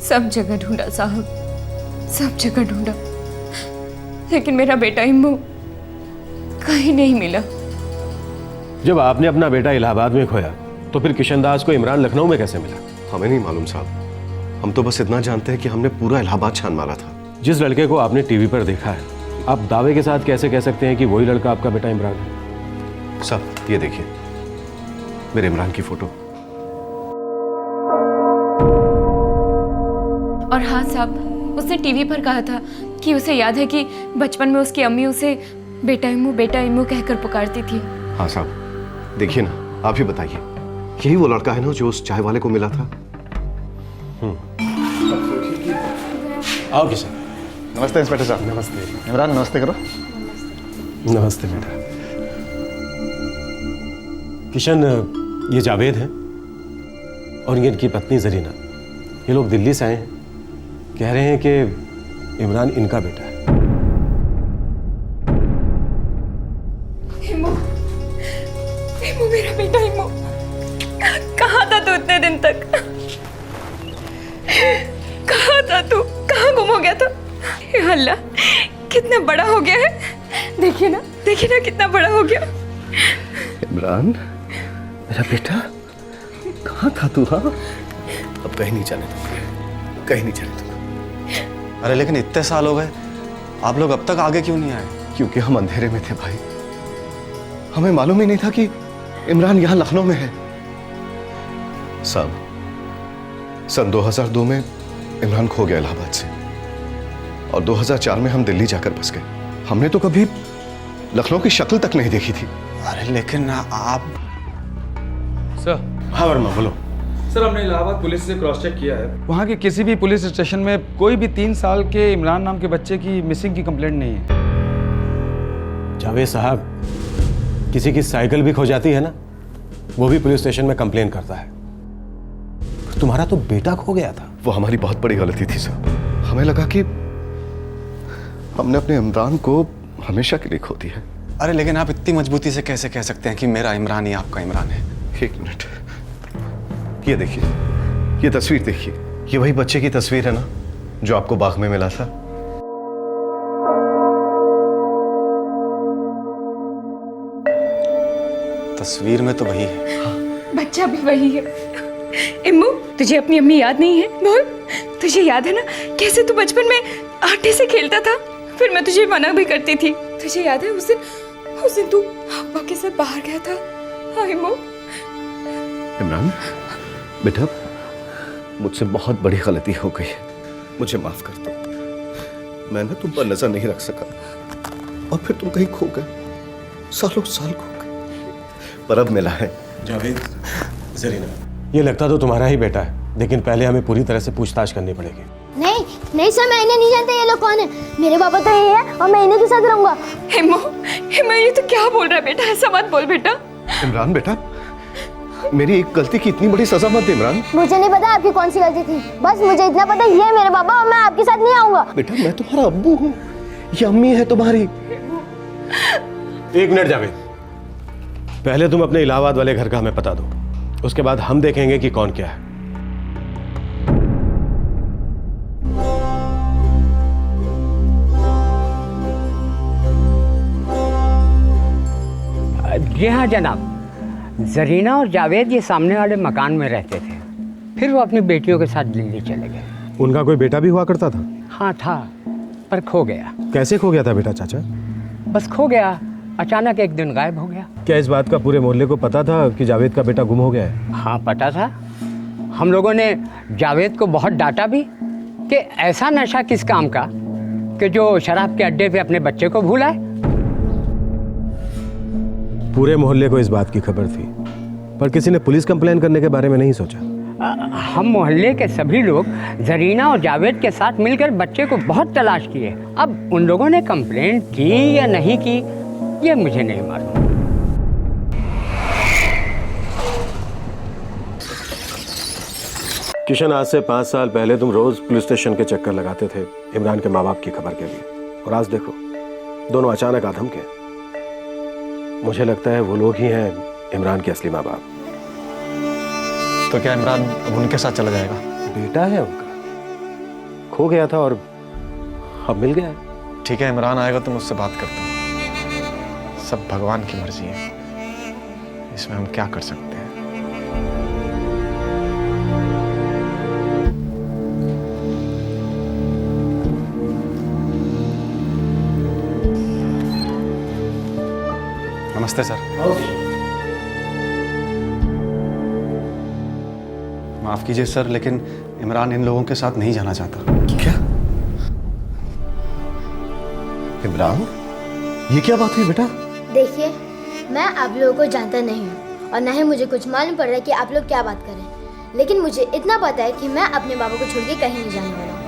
सब जगह ढूंढा साहब, सब जगह ढूंढा, लेकिन मेरा बेटा इम्मू कहीं नहीं मिला। जब आपने अपना बेटा इलाहाबाद में खोया तो फिर किशनदास को इमरान लखनऊ में कैसे मिला? हमें नहीं मालूम साहब, हम तो बस इतना जानते हैं कि हमने पूरा इलाहाबाद छान मारा था। जिस लड़के को आपने टीवी पर देखा है, आप दावे के साथ कैसे कह सकते हैं कि वही लड़का आपका बेटा इमरान है? साहब ये देखिए मेरे इमरान की फोटो। और हाँ साहब, उसने टीवी पर कहा था कि उसे याद है कि बचपन में उसकी अम्मी उसे बेटा इम्मू कहकर पुकारती थी। हाँ साहब देखिए ना, आप ही बताइए, यही वो लड़का है ना जो उस चाय वाले को मिला था? आओ किशन। नमस्ते इंस्पेक्टर साहब। नमस्ते इमरान, नमस्ते करो। नमस्ते बेटा। किशन, ये जावेद हैं और ये इनकी पत्नी जरीना। ये लोग दिल्ली से आए हैं, कह रहे हैं कि इमरान इनका बेटा है। इम्मू मेरा बेटा इम्मू, कहाँ था तू इतने दिन तक? कहाँ था तू? कहाँ गुम हो गया था? या अल्लाह, कितना बड़ा हो गया है। देखिए ना कितना बड़ा हो गया। इमरान मेरा बेटा, कहाँ था तू? हाँ अब कहीं नहीं जाने दूंगा, कहीं नहीं जाने दूंगा। अरे लेकिन इतने साल हो गए, आप लोग अब तक आगे क्यों नहीं आए? क्योंकि हम अंधेरे में थे भाई, हमें मालूम ही नहीं था कि इमरान यहाँ लखनऊ में है। साहब सन 2002 में इमरान खो गया इलाहाबाद से, और 2004 में हम दिल्ली जाकर बस गए। हमने तो कभी लखनऊ की शक्ल तक नहीं देखी थी। अरे लेकिन आप सर। हाँ वर्मा बोलो। सर हमने इलाहाबाद पुलिस से क्रॉस चेक किया है, वहाँ के किसी भी पुलिस स्टेशन में कोई भी 3 साल के इमरान नाम के बच्चे की मिसिंग की कंप्लेंट नहीं है। जावेद साहब, किसी की साइकिल भी खो जाती है ना, वो भी पुलिस स्टेशन में कंप्लेन करता है। तुम्हारा तो बेटा खो गया था। वो हमारी बहुत बड़ी गलती थी साहब। हमें लगा कि हमने अपने इमरान को हमेशा के लिए खो दिया। अरे लेकिन आप इतनी मजबूती से कैसे कह सकते हैं कि मेरा इमरान ही आपका इमरान है? एक मिनट, ये देखिए, ये तस्वीर देखिए, ये वही बच्चे की तस्वीर है ना जो आपको बाग में मिला था। तस्वीर में तो वही है। बच्चा भी वही है। इम्मू, तुझे अपनी अम्मी याद नहीं है? बोल, तुझे याद है ना कैसे तू बचपन में आटे से खेलता था, फिर मैं तुझे मना भी करती थी। तुझे याद है उस दिन तू अब्बा के साथ बाहर गया था? हाँ इम्मू। इमरान बेटा, मुझसे बहुत बड़ी गलती हो गई है, मुझे माफ कर दो। मैं ना तुम पर नजर नहीं रख सका और फिर तुम कहीं खो गए, सालों साल खो गए, पर अब मिला है। जावेद, जरीना, ये लगता तो तुम्हारा ही बेटा है, लेकिन पहले हमें पूरी तरह से पूछताछ करनी पड़ेगी। नहीं नहीं सर, मैं इन्हें नहीं जानता ये लोग कौन है। मेरे पापा तो ये है और मैं इन्हीं के साथ रहूंगा। इम्मू, ये तो क्या बोल रहा है बेटा? ऐसा मत बोल बेटा। इमरान बेटा, मेरी एक गलती की इतनी बड़ी सजा मत दे इमरान। मुझे नहीं पता आपकी कौन सी गलती थी, बस मुझे इतना पता ये है मेरे पापा और मैं आपके साथ नहीं आऊंगा। बेटा मैं तुम्हारा अब्बू हूँ, ये अम्मी है तुम्हारी। एक मिनट जावेद, पहले तुम अपने इलाहाबाद वाले घर का हमें पता दो, उसके बाद हम देखेंगे कि कौन क्या है। जी हाँ जनाब, जरीना और जावेद ये सामने वाले मकान में रहते थे, फिर वो अपनी बेटियों के साथ दिल्ली चले गए। उनका कोई बेटा भी हुआ करता था? हाँ था, पर खो गया। कैसे खो गया था बेटा चाचा? बस खो गया, अचानक एक दिन गायब हो गया। क्या इस बात का पूरे मोहल्ले को पता था कि जावेद का बेटा गुम हो गया है? हाँ पता था। हम लोगों ने जावेद को बहुत डांटा भी कि ऐसा नशा किस काम का कि जो शराब के अड्डे पे अपने बच्चे को भूलाए। पूरे मोहल्ले को इस बात की खबर थी, पर किसी ने पुलिस कंप्लेन करने के बारे में नहीं सोचा। हम मोहल्ले के सभी लोग जरीना और जावेद के साथ मिलकर बच्चे को बहुत तलाश किए। अब उन लोगों ने कंप्लेंट की या नहीं की ये मुझे नहीं मालूम। किशन, आज से 5 साल पहले तुम रोज पुलिस स्टेशन के चक्कर लगाते थे इमरान के माँ बाप की खबर के लिए, और आज देखो दोनों अचानक आधम के। मुझे लगता है वो लोग ही हैं इमरान के असली माँ बाप। तो क्या इमरान अब उनके साथ चला जाएगा? बेटा है उनका, खो गया था और अब मिल गया है। ठीक है, इमरान आएगा तो मुझसे बात करता हूँ। सब भगवान की मर्जी है, इसमें हम क्या कर सकते हैं। नमस्ते सर। माफ कीजिए सर, लेकिन इमरान इन लोगों के साथ नहीं जाना चाहता। क्या इमरान, ये क्या बात हुई बेटा? देखिए, मैं आप लोगों को जानता नहीं हूँ और ना ही मुझे कुछ मालूम पड़ रहा है कि आप लोग क्या बात कर रहे हैं, लेकिन मुझे इतना पता है कि मैं अपने बाबा को छोड़ के कहीं नहीं जाने वाला हूँ।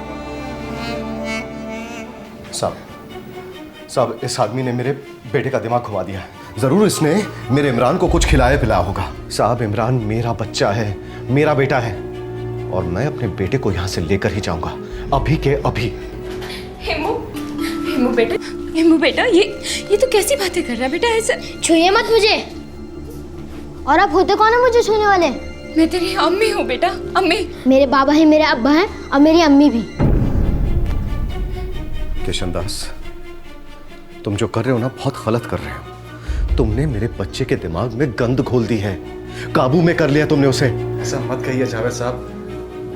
साहब, इस आदमी ने मेरे बेटे का दिमाग घुमा दिया है। जरूर इसने मेरे इमरान को कुछ खिलाया पिलाया होगा। साहब, इमरान मेरा बच्चा है, मेरा बेटा है, और मैं अपने बेटे को यहाँ से लेकर ही जाऊंगा, अभी के अभी। हिमू बेटा, ये तो कैसी बातें कर रहा है बेटा? ऐसा छुइए मत मुझे। और आप होते कौन है मुझे छूने वाले? मैं तेरी अम्मी हूँ बेटा, अम्मी। मेरे बाबा ही मेरे अब्बा हैं और मेरी अम्मी भी। किशन दास, तुम जो कर रहे हो ना बहुत गलत कर रहे हो। तुमने मेरे बच्चे के दिमाग में गंद घोल दी है, काबू में कर लिया तुमने उसे। ऐसा मत कहिए जावेद साहब,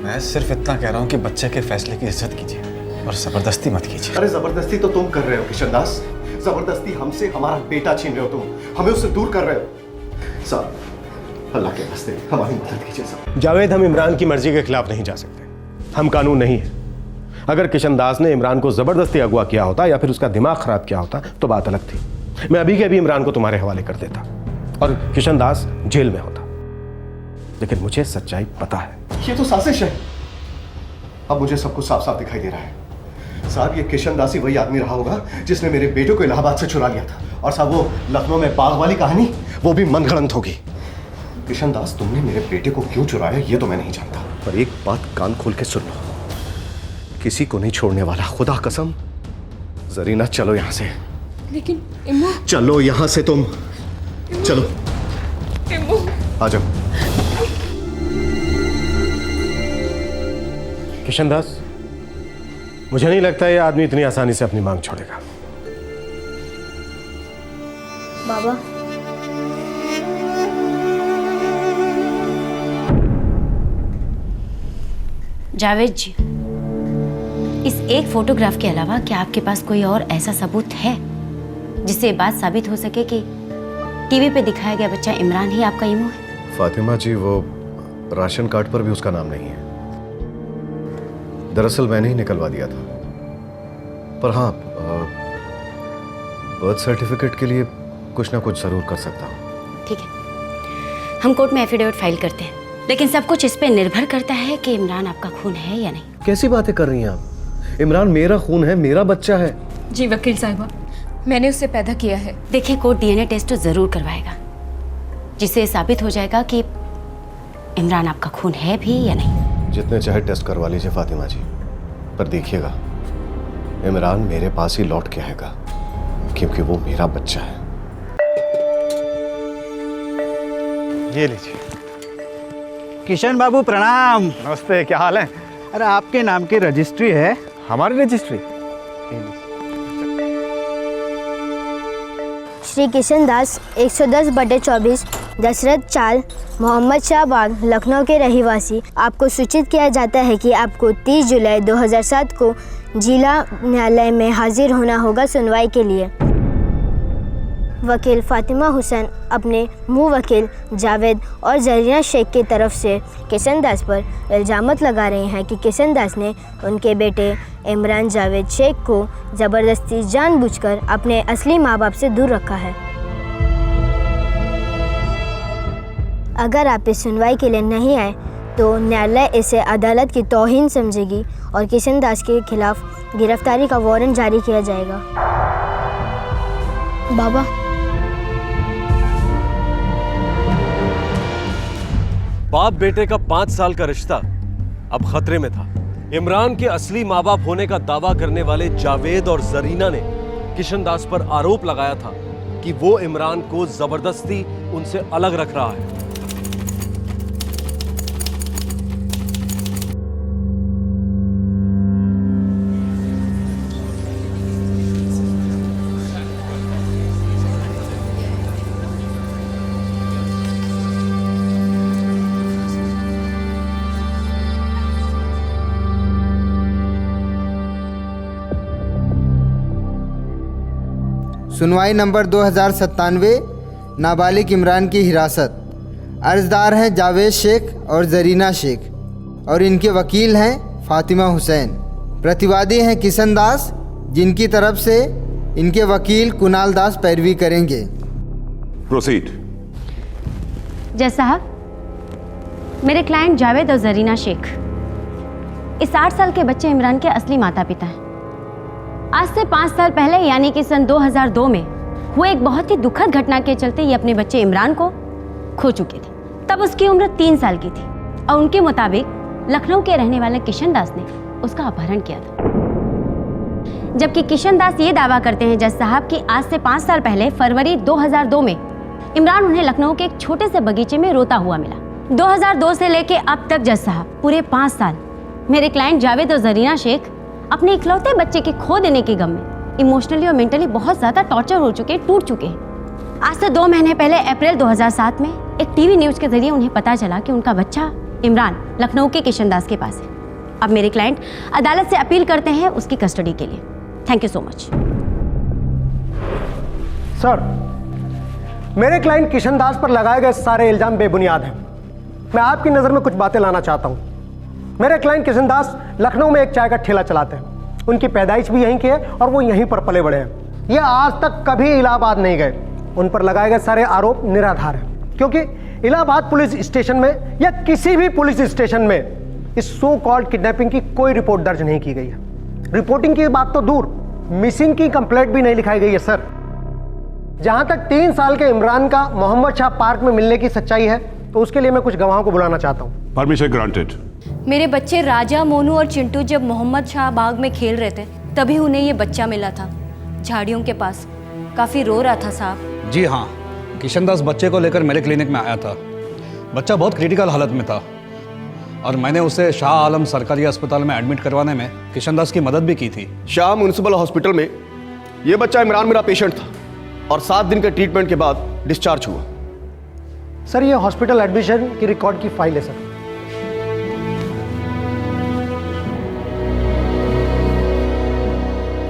मैं सिर्फ इतना कह रहा हूँ कि बच्चे के फैसले की इज्जत कीजिए और जबरदस्ती मत कीजिए। अरे जबरदस्ती तो तुम कर रहे हो किशन दास, जबरदस्ती हमसे हमारा बेटा छीन रहे हो, तुम हमें उससे दूर कर रहे हो। साहब, अल्लाह के वास्ते हमारी मदद कीजिए साहब। जावेद, हम इमरान की मर्जी के खिलाफ नहीं जा सकते, हम कानून नहीं है। अगर किशन दास ने इमरान को जबरदस्ती अगवा किया होता या फिर उसका दिमाग खराब किया होता तो बात अलग थी। मैं अभी के अभी इमरान को तुम्हारे हवाले कर देता और किशन दास जेल में होता। लेकिन मुझे सच्चाई पता है। ये तो साजिश है। अब मुझे सब कुछ साफ साफ दिखाई दे रहा है। साहब, ये किशन दास ही वही आदमी रहा होगा जिसने मेरे बेटे को इलाहाबाद से चुरा लिया था। और साहब, वो लखनऊ में बाग वाली कहानी वो भी मनगढ़ंत होगी। किशन दास, तुमने मेरे बेटे को क्यों चुराया ये तो मैं नहीं जानता, पर एक बात कान खोल के सुन लो, किसी को नहीं छोड़ने वाला, खुदा कसम। जरीना, चलो यहां से। लेकिन इम्मू, चलो यहां से तुम, चलो इम्मू, आ जाओ। किशन दास, मुझे नहीं लगता ये आदमी इतनी आसानी से अपनी मांग छोड़ेगा। बाबा, जावेद जी, इस एक फोटोग्राफ के अलावा क्या आपके पास कोई और ऐसा सबूत है जिससे ये बात साबित हो सके कि टीवी पे दिखाया गया बच्चा इमरान ही आपका इमू है? फातिमा जी, वो राशन कार्ड पर भी उसका नाम नहीं है। दरअसल मैंने ही निकलवा दिया था। पर हाँ, बर्थ सर्टिफिकेट के लिए कुछ ना कुछ जरूर कर सकता हूँ। ठीक है, हम कोर्ट में एफिडेविट फाइल करते हैं, लेकिन सब कुछ इस पे निर्भर करता है कि इमरान आपका खून है या नहीं। कैसी बातें कर रही हैं आप? इमरान मेरा खून है, मेरा बच्चा है। जी वकील साहिबा, मैंने उसे पैदा किया है। देखिए, कोर्ट डीएनए टेस्ट तो जरूर करवाएगा, जिससे साबित हो जाएगा कि इमरान आपका खून है भी या नहीं। जितने चाहे टेस्ट करवा लीजिए फातिमा जी, पर देखिएगा इमरान मेरे पास ही लौट के आएगा, क्योंकि वो मेरा बच्चा है। ये लीजिए। किशन बाबू प्रणाम। नमस्ते, क्या हाल है? अरे आपके नाम की रजिस्ट्री है। हमारी रजिस्ट्री? श्री किशन दास 110/24 दशरथ चाल, मोहम्मद शाह बाग, लखनऊ के रहिवासी। आपको सूचित किया जाता है कि आपको 30 जुलाई 2007 को जिला न्यायालय में हाजिर होना होगा सुनवाई के लिए। वकील फातिमा हुसैन अपने मुँह वकील जावेद और जरीना शेख की तरफ से किशन दास पर इल्ज़ामत लगा रहे हैं कि किशन दास ने उनके बेटे इमरान जावेद शेख को ज़बरदस्ती जानबूझकर अपने असली माँ बाप से दूर रखा है। अगर आप इस सुनवाई के लिए नहीं आए तो न्यायालय इसे अदालत की तौहीन समझेगी और किशन दास के खिलाफ गिरफ्तारी का वारंट जारी किया जाएगा। बाबा, बाप बेटे का 5 साल का रिश्ता अब खतरे में था। इमरान के असली माँ बाप होने का दावा करने वाले जावेद और जरीना ने किशन दास पर आरोप लगाया था कि वो इमरान को जबरदस्ती उनसे अलग रख रहा है। सुनवाई नंबर 2097, नाबालिग इमरान की हिरासत। अर्जदार हैं जावेद शेख और जरीना शेख और इनके वकील हैं फातिमा हुसैन। प्रतिवादी हैं किशन दास, जिनकी तरफ से इनके वकील कुणाल दास पैरवी करेंगे। प्रोसीड। जज साहब, मेरे क्लाइंट जावेद और जरीना शेख इस 8 साल के बच्चे इमरान के असली माता पिता हैं। आज से 5 साल पहले यानी कि सन 2002 में हुए एक बहुत ही दुखद घटना के चलते ये अपने बच्चे इमरान को खो चुके थे। तब उसकी उम्र 3 साल की थी और उनके मुताबिक लखनऊ के रहने वाले किशन दास ने उसका अपहरण किया था। जबकि किशन दास ये दावा करते हैं जज साहब कि आज से 5 साल पहले फरवरी 2002 में इमरान उन्हें लखनऊ के एक छोटे से बगीचे में रोता हुआ मिला। 2002 से लेके अब तक जज साहब पूरे 5 साल मेरे क्लाइंट जावेद और जरीना शेख अपने इकलौते बच्चे के खो देने के गम में इमोशनली और मेंटली बहुत ज्यादा टॉर्चर हो चुके, टूट चुके हैं। आज से 2 महीने पहले अप्रैल 2007 में एक टीवी न्यूज के जरिए उन्हें पता चला कि उनका बच्चा इमरान लखनऊ के किशन दास के पास है। अब मेरे क्लाइंट अदालत से अपील करते हैं उसकी कस्टडी के लिए। Thank you so much. Sir, मेरे क्लाइंट किशन दास पर लगाए गए सारे इल्जाम बेबुनियाद हैं। मैं आपकी नज़र में कुछ बातें लाना चाहता हूँ। मेरे क्लाइंट किशन दास लखनऊ में एक चाय का ठेला चलाते हैं। उनकी पैदाइश भी यहीं की है और वो यहीं पर पले बड़े हैं। ये आज तक कभी इलाहाबाद नहीं गए। उन पर लगाए गए सारे आरोप निराधार हैं। क्योंकि इलाहाबाद पुलिस स्टेशन में या किसी भी पुलिस स्टेशन में इस सो कॉल्ड किडनैपिंग की कोई रिपोर्ट दर्ज नहीं की गई है। रिपोर्टिंग की बात तो दूर, मिसिंग की कंप्लेंट भी नहीं लिखाई गई है सर। जहां तक 3 साल के इमरान का मोहम्मद शाह पार्क में मिलने की सच्चाई है, तो उसके लिए मैं कुछ गवाहों को बुलाना चाहता हूं। Permission granted. मेरे बच्चे राजा, मोनू और चिंटू जब मोहम्मद शाह बाग में खेल रहे थे तभी उन्हें ये बच्चा मिला था झाड़ियों के पास। काफ़ी रो रहा था साहब। जी हाँ, किशन दास बच्चे को लेकर मेरे क्लिनिक में आया था। बच्चा बहुत क्रिटिकल हालत में था और मैंने उसे शाह आलम सरकारी अस्पताल में एडमिट करवाने में किशन दास की मदद भी की थी। शाह म्यूनिसिपल हॉस्पिटल में ये बच्चा इमरान मेरा पेशेंट था और 7 दिन के ट्रीटमेंट के बाद डिस्चार्ज हुआ। सर ये हॉस्पिटल एडमिशन की रिकॉर्ड की फाइल है सर।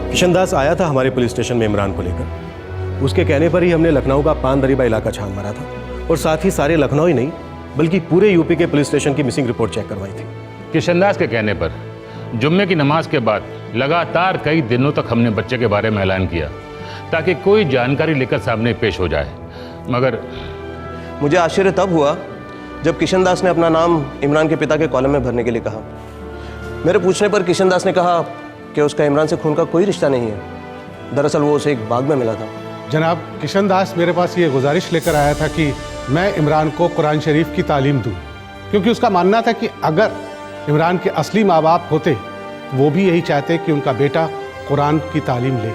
किशन दास आया था हमारे पुलिस स्टेशन में इमरान को लेकर। उसके कहने पर ही हमने लखनऊ का पान दरीबा इलाका छान मारा था और साथ ही सारे लखनऊ ही नहीं बल्कि पूरे यूपी के पुलिस स्टेशन की मिसिंग रिपोर्ट चेक करवाई थी। किशनदास के कहने पर जुम्मे की नमाज के बाद लगातार कई दिनों तक हमने बच्चे के बारे में ऐलान किया ताकि कोई जानकारी लेकर सामने पेश हो जाए, मगर मुझे आश्चर्य तब हुआ जब किशन दास ने अपना नाम इमरान के पिता के कॉलम में भरने के लिए कहा। मेरे पूछने पर किशन दास ने कहा कि उसका इमरान से खून का कोई रिश्ता नहीं है। दरअसल वो उसे एक बाग में मिला था। जनाब, किशन दास मेरे पास ये गुजारिश लेकर आया था कि मैं इमरान को कुरान शरीफ की तालीम दूं, क्योंकि उसका मानना था कि अगर इमरान के असली माँ बाप होते वो भी यही चाहते कि उनका बेटा कुरान की तालीम ले।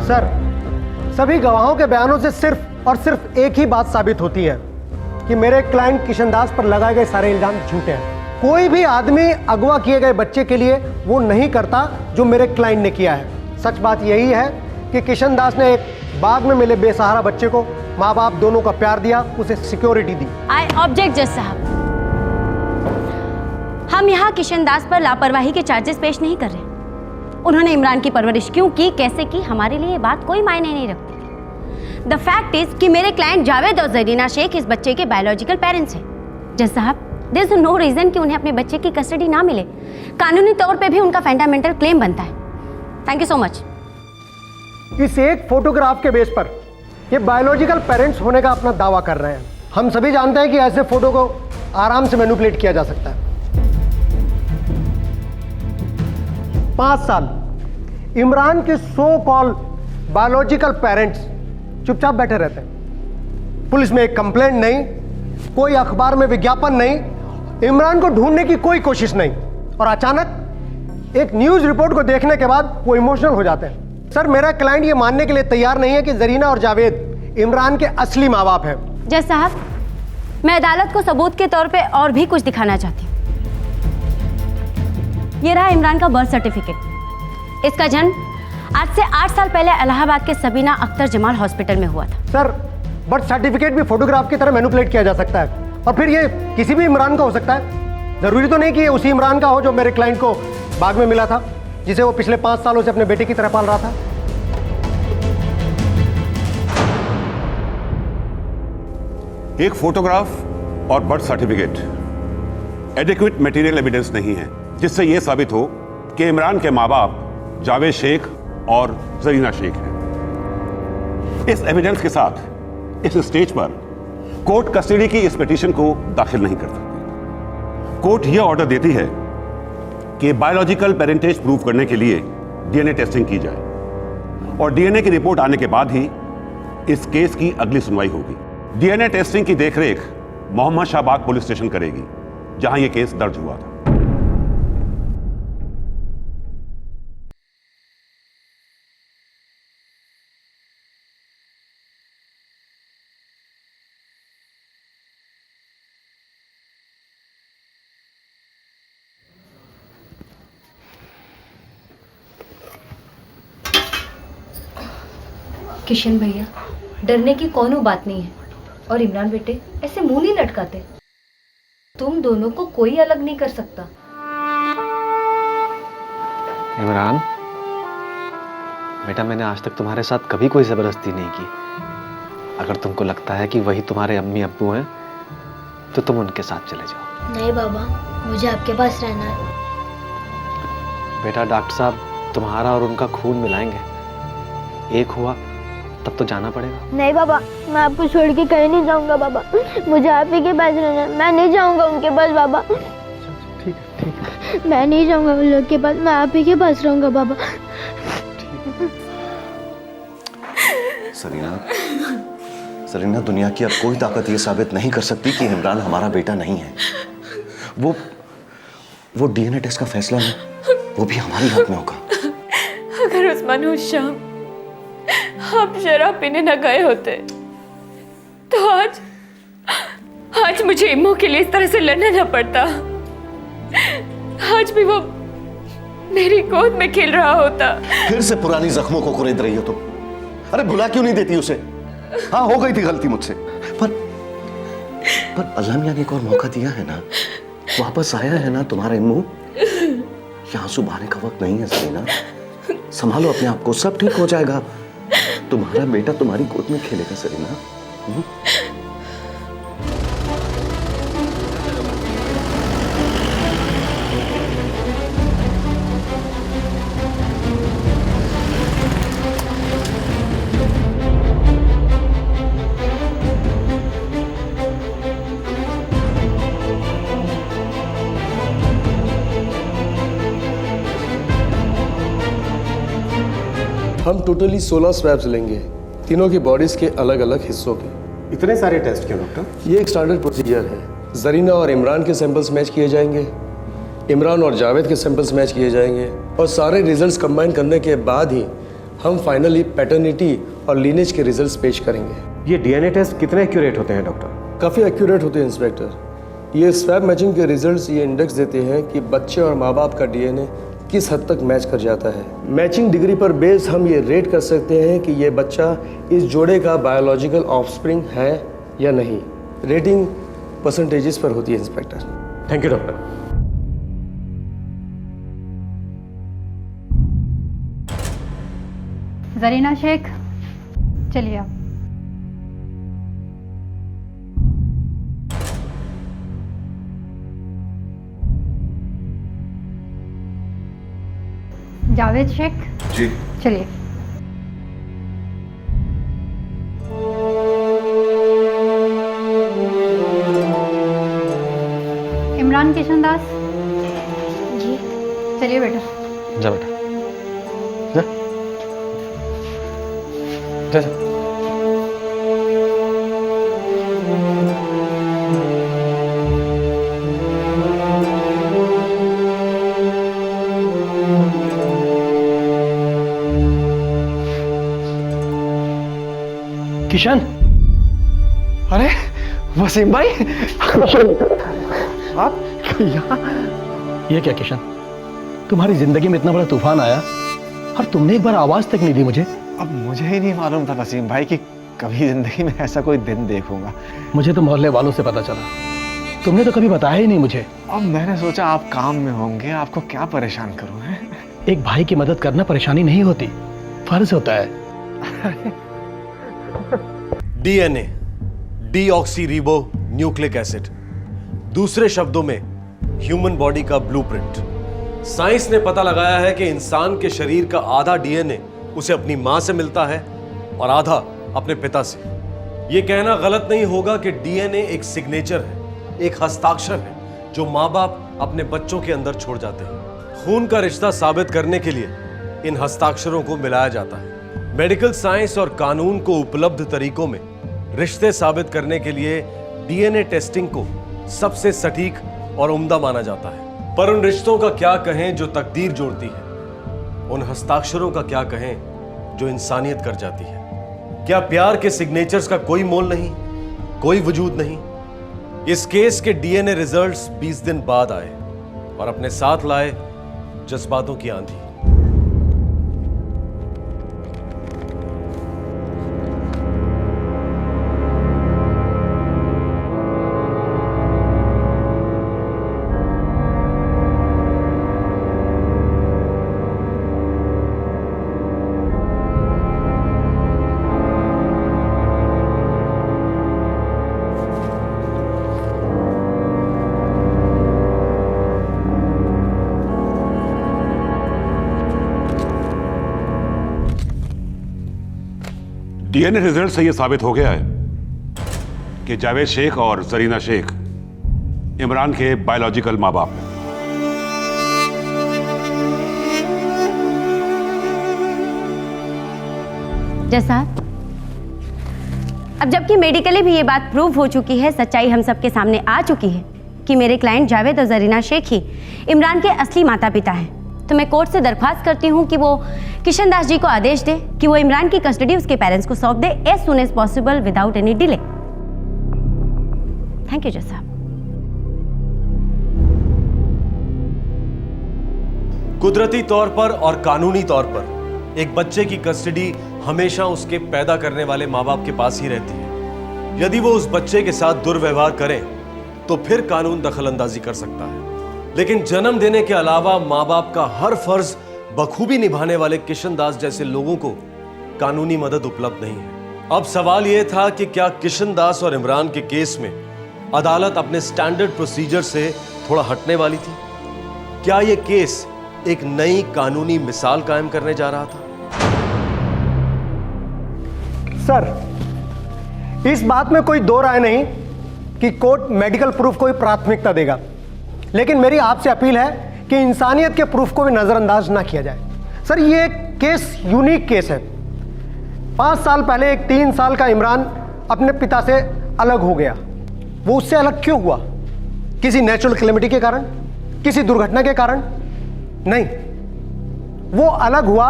सर, सभी गवाहों के बयानों से सिर्फ और सिर्फ एक ही बात साबित होती है कि मेरे क्लाइंट किशन दास पर लगाए गए सारे इल्जाम झूठे हैं। कोई भी आदमी अगवा किए गए बच्चे के लिए वो नहीं करता जो मेरे क्लाइंट ने किया है। सच बात यही है कि किशन दास ने एक बाग में मिले बेसहारा बच्चे को माँ बाप दोनों का प्यार दिया, उसे सिक्योरिटी दी। आई ऑब्जेक्ट जज साहब, हम यहाँ किशन दास पर लापरवाही के चार्जेस पेश नहीं कर रहे। उन्होंने इमरान की परवरिश क्यों की, कैसे की, हमारे लिए ये बात कोई मायने नहीं रखती। द फैक्ट इज कि मेरे क्लाइंट जावेद और जरीना शेख इस बच्चे के बायोलॉजिकल पेरेंट्स हैं। जज साहब, देयर इज नो रीजन कि उन्हें अपने बच्चे की कस्टडी ना मिले। कानूनी तौर पे भी उनका फंडामेंटल क्लेम बनता है। Thank you so much. इस एक फोटोग्राफ के बेस पर ये बायोलॉजिकल पेरेंट्स होने का अपना दावा कर रहे हैं। हम सभी जानते हैं कि ऐसे फोटो को आराम से मैनिपुलेट किया जा सकता है। 5 साल इमरान के सो कॉल बायोलॉजिकल पेरेंट्स चुपचाप बैठे रहते हैं। पुलिस में एक कंप्लेंट नहीं, कोई अखबार में विज्ञापन नहीं, इमरान को ढूंढने की कोई कोशिश नहीं, और अचानक एक न्यूज रिपोर्ट को देखने के बाद वो इमोशनल हो जाते हैं। सर, मेरा क्लाइंट ये मानने के लिए तैयार नहीं है कि जरीना और जावेद इमरान के असली माँ बाप हैं। जज साहब, मैं अदालत को सबूत के तौर पे और भी कुछ दिखाना चाहती हूँ। ये रहा इमरान का बर्थ सर्टिफिकेट। इसका जन्म आज से 8 साल पहले इलाहाबाद के सबीना अख्तर जमाल हॉस्पिटल में हुआ था। सर, बर्थ सर्टिफिकेट भी फोटोग्राफ की तरह मैनिपुलेट किया जा सकता है, और फिर ये किसी भी इमरान का हो सकता है। जरूरी तो नहीं कि ये उसी इमरान का हो जो मेरे क्लाइंट को बाग में मिला था, जिसे वो पिछले 5 सालों से अपने बेटे की तरह पाल रहा था। एक फोटोग्राफ और birth certificate adequate material evidence नहीं है जिससे यह साबित हो कि इमरान के माँ बाप जावेद शेख और जरीना शेख हैं। इस एविडेंस के साथ इस स्टेज पर कोर्ट कस्टडी की इस पिटीशन को दाखिल नहीं कर सकती। कोर्ट यह ऑर्डर देती है कि बायोलॉजिकल पेरेंटेज प्रूव करने के लिए डीएनए टेस्टिंग की जाए और डीएनए की रिपोर्ट आने के बाद ही इस केस की अगली सुनवाई होगी। डीएनए टेस्टिंग की देखरेख मोहम्मद शाह बाग पुलिस स्टेशन करेगी जहां यह केस दर्ज हुआ था। किशन भैया, डरने की कोनो बात नहीं है, और इमरान बेटे ऐसे मुंह नहीं लटकाते। तुम दोनों को कोई अलग नहीं कर सकता। इमरान बेटा, मैंने आज तक तुम्हारे साथ कभी कोई जबरदस्ती नहीं की। अगर तुमको लगता है कि वही तुम्हारे अम्मी अब्बू हैं तो तुम उनके साथ चले जाओ। नहीं बाबा, मुझे आपके पास रहना है। बेटा, डॉक्टर साहब तुम्हारा और उनका खून मिलाएंगे, एक हुआ तब तो जाना पड़ेगा। नहीं बाबा, मैं आपको छोड़ के कहीं नहीं जाऊंगा बाबा, मुझे आप ही के पास रहना, मैं नहीं जाऊंगा उनके पास बाबा। ठीक है मैं नहीं जाऊंगा उन लोग के पास, मैं आप ही के पास रहूंगा बाबा। सरीना, दुनिया की अब कोई ताकत ये साबित नहीं कर सकती कि इमरान हमारा बेटा नहीं है। वो डीएनए टेस्ट का फैसला है, वो भी हमारी हाथ में होगा। अगर उस्मान उस शाम आप शराब पीने न गए होते तो आज मुझे इम्मू के लिए इस तरह से लड़ना न पड़ता। आज भी वो मेरी गोद में खेल रहा होता। फिर से पुरानी जख्मों को कुरेद रही हो तुम। अरे भुला क्यों नहीं देती उसे? हाँ, हो गई थी गलती मुझसे, पर अल्लाह मियां ने एक और मौका दिया है ना, वापस आया है ना तुम्हारा इम्मू। ये आंसू बहाने का वक्त नहीं है सरीना, संभालो अपने आप को, सब ठीक हो जाएगा। तुम्हारा बेटा तुम्हारी गोद में खेलेगा सरीना। हम टोटली 16 स्वैब्स लेंगे, तीनों की बॉडीज के अलग अलग हिस्सों के। इतने सारे टेस्ट क्यों डॉक्टर? ये एक स्टैंडर्ड प्रोसीजर है। जरीना और इमरान के सैंपल्स मैच किए जाएंगे, इमरान और जावेद के सैंपल्स मैच किए जाएंगे, और सारे रिजल्ट्स कंबाइन करने के बाद ही हम फाइनली पैटर्निटी और लीनेज के रिजल्ट्स पेश करेंगे। ये डीएनए टेस्ट कितने एक्यूरेट होते हैं डॉक्टर? काफ़ी एक्यूरेट होते हैं इंस्पेक्टर। ये स्वैब मैचिंग के रिजल्ट्स ये इंडेक्स देते हैं कि बच्चे और माँ बाप का डीएनए किस हद तक मैच कर जाता है। मैचिंग डिग्री पर बेस हम ये रेट कर सकते हैं कि ये बच्चा इस जोड़े का बायोलॉजिकल ऑफस्प्रिंग है या नहीं। रेटिंग परसेंटेजेस पर होती है inspector. Thank you doctor. Zarina Shaikh, चलिए आप। जावेद शेख जी, चलिए। इमरान किशनदास जी, चलिए बेटा। जा बेटा, जा। किशन, अरे वसीम भाई, आप यहाँ? ये क्या किशन, तुम्हारी जिंदगी में इतना बड़ा तूफान आया और तुमने एक बार आवाज तक नहीं दी मुझे। अब मुझे ही नहीं मालूम था वसीम भाई कि कभी जिंदगी में ऐसा कोई दिन देखूंगा। मुझे तो मोहल्ले वालों से पता चला, तुमने तो कभी बताया ही नहीं मुझे। अब मैंने सोचा आप काम में होंगे, आपको क्या परेशान करूं है? एक भाई की मदद करना परेशानी नहीं होती, फर्ज होता है। डीएनए, डीऑक्सीरिबो न्यूक्लिक एसिड, दूसरे शब्दों में ह्यूमन बॉडी का ब्लूप्रिंट। साइंस ने पता लगाया है कि इंसान के शरीर का आधा डीएनए उसे अपनी मां से मिलता है और आधा अपने पिता से। यह कहना गलत नहीं होगा कि डीएनए एक सिग्नेचर है, एक हस्ताक्षर है जो मां बाप अपने बच्चों के अंदर छोड़ जाते हैं। खून का रिश्ता साबित करने के लिए इन हस्ताक्षरों को मिलाया जाता है। मेडिकल साइंस और कानून को उपलब्ध तरीकों में रिश्ते साबित करने के लिए डीएनए टेस्टिंग को सबसे सटीक और उम्दा माना जाता है। पर उन रिश्तों का क्या कहें जो तकदीर जोड़ती है, उन हस्ताक्षरों का क्या कहें जो इंसानियत कर जाती है। क्या प्यार के सिग्नेचर्स का कोई मोल नहीं, कोई वजूद नहीं? इस केस के डीएनए रिजल्ट्स 20 दिन बाद आए और अपने साथ लाए जज्बातों की आंधी। डीएनए रिजल्ट से यह साबित हो गया है कि जावेद शेख और जरीना शेख इमरान के बायोलॉजिकल माँ बाप हैं। जैसा अब जबकि मेडिकली भी ये बात प्रूव हो चुकी है, सच्चाई हम सबके सामने आ चुकी है कि मेरे क्लाइंट जावेद और जरीना शेख ही इमरान के असली माता पिता हैं, तो मैं कोर्ट से दरख्वास्त करती हूँ कि वो किशन दास जी को आदेश दे कि वो इमरान की कस्टडी उसके पेरेंट्स को सौंप दे as soon as possible without any delay. Thank you जज साहब। कुदरती तौर पर और कानूनी तौर पर एक बच्चे की कस्टडी हमेशा उसके पैदा करने वाले माँ बाप के पास ही रहती है। यदि वो उस बच्चे के साथ दुर्व्यवहार करें तो फिर कानून दखल अंदाजी कर सकता है, लेकिन जन्म देने के अलावा माँ बाप का हर फर्ज बखूबी निभाने वाले किशन दास जैसे लोगों को कानूनी मदद उपलब्ध नहीं है। अब सवाल यह था कि क्या किशन दास और इमरान के केस में अदालत अपने स्टैंडर्ड प्रोसीजर से थोड़ा हटने वाली थी? क्या यह केस एक नई कानूनी मिसाल कायम करने जा रहा था? सर, इस बात में कोई दो राय नहीं कि कोर्ट मेडिकल प्रूफ को ही प्राथमिकता देगा, लेकिन मेरी आपसे अपील है कि इंसानियत के प्रूफ को भी नजरअंदाज ना किया जाए। सर, ये केस यूनिक केस है। 5 साल पहले एक 3 साल का इमरान अपने पिता से अलग हो गया। वो उससे अलग क्यों हुआ? किसी नेचुरल कैलेमिटी के कारण, किसी दुर्घटना के कारण? नहीं, वो अलग हुआ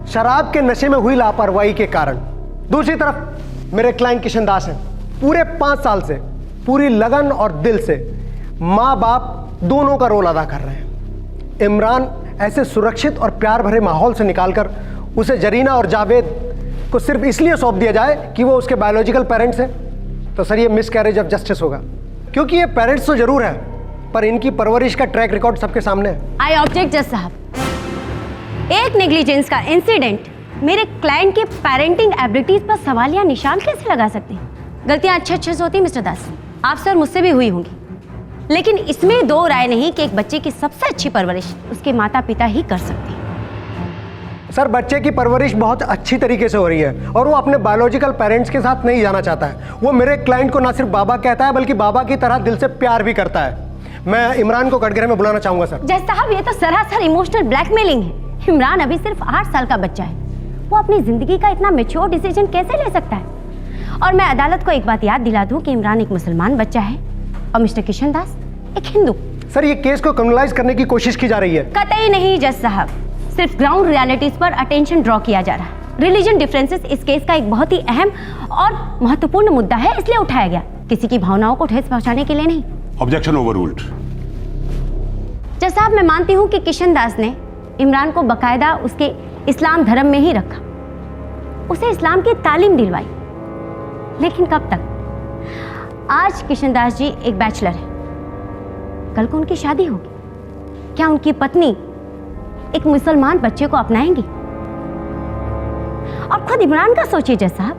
शराब के नशे में हुई लापरवाही के कारण। दूसरी तरफ मेरे क्लाइंट किशन दास हैं, पूरे 5 साल से पूरी लगन और दिल से माँ बाप दोनों का रोल अदा कर रहे हैं। इमरान ऐसे सुरक्षित और प्यार भरे माहौल से निकालकर उसे जरीना और जावेद को सिर्फ इसलिए सौंप दिया जाए कि वो उसके बायोलॉजिकल पेरेंट्स हैं, तो सर ये मिसकैरेज ऑफ जस्टिस होगा। क्योंकि ये पेरेंट्स तो जरूर है, पर इनकी परवरिश का ट्रैक रिकॉर्ड सबके सामने है। आई ऑब्जेक्ट जज साहब। एक नेग्लिजेंस का इंसिडेंट मेरे क्लाइंट के पेरेंटिंग एबिलिटीज पर सवालिया निशान कैसे लगा सकते हैं? गलतियां अच्छे से होती मिस्टर दास, आपसे और मुझसे भी हुई होंगी, लेकिन इसमें दो राय नहीं कि एक बच्चे की सबसे अच्छी परवरिश उसके माता पिता ही कर सकते हैं। सर, बच्चे की परवरिश बहुत अच्छी तरीके से हो रही है और वो अपने बायोलॉजिकल पेरेंट्स के साथ नहीं जाना चाहता है। वो मेरे क्लाइंट को ना सिर्फ बाबा कहता है बल्कि बाबा की तरह दिल से प्यार भी करता है। मैं इमरान को कटघरे में बुलाना चाहूंगा सर। जज साहब, ये तो सरासर इमोशनल ब्लैकमेलिंग है। इमरान अभी सिर्फ 8 साल का बच्चा है, वो अपनी जिंदगी का इतना मैच्योर डिसीजन कैसे ले सकता है? और मैं अदालत को एक बात याद दिला दूं कि इमरान एक मुसलमान बच्चा है और मिस्टर किशन दास एक हिंदू। सर, ये केस को क्रिमिनलाइज करने की कोशिश की जा रही है। कतई नहीं जज साहब, सिर्फ ग्राउंड रियलिटीज पर अटेंशन ड्रॉ किया जा रहा है। रिलीजन डिफरेंसेस इस केस का एक बहुत ही अहम और महत्वपूर्ण मुद्दा है, इसलिए उठाया गया, किसी की भावनाओं को ठेस पहुंचाने के लिए नहीं। Objection overruled. जज साहब, मैं मानती हूँ कि किशन दास ने इमरान को बकायदा उसके इस्लाम धर्म में ही रखा, उसे इस्लाम की तालीम दिलवाई, लेकिन कब तक? आज किशन दास जी एक बैचलर है, कल को उनकी शादी होगी, क्या उनकी पत्नी एक मुसलमान बच्चे को अपनाएंगी? और खुद इमरान का सोचिए जज साहब,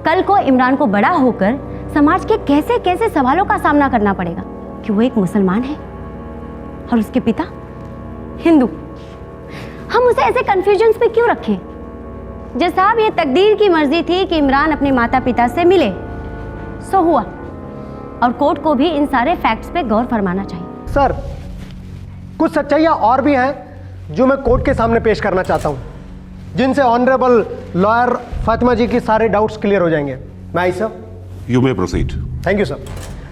कल को इमरान को बड़ा होकर समाज के कैसे कैसे सवालों का सामना करना पड़ेगा कि वो एक मुसलमान है और उसके पिता हिंदू। हम उसे ऐसे कंफ्यूजन्स में क्यों रखें? जज साहब, ये तकदीर की मर्जी थी कि इमरान अपने माता पिता से मिले, सो हुआ, और कोर्ट को भी इन सारे फैक्ट्स पे गौर फरमाना चाहिए। सर, कुछ सच्चाइयां और भी हैं जो मैं कोर्ट के सामने पेश करना चाहता हूं, जिनसे ऑनरेबल लॉयर फातिमा जी के सारे डाउट्स क्लियर हो जाएंगे। May I sir? You may proceed. Thank you sir.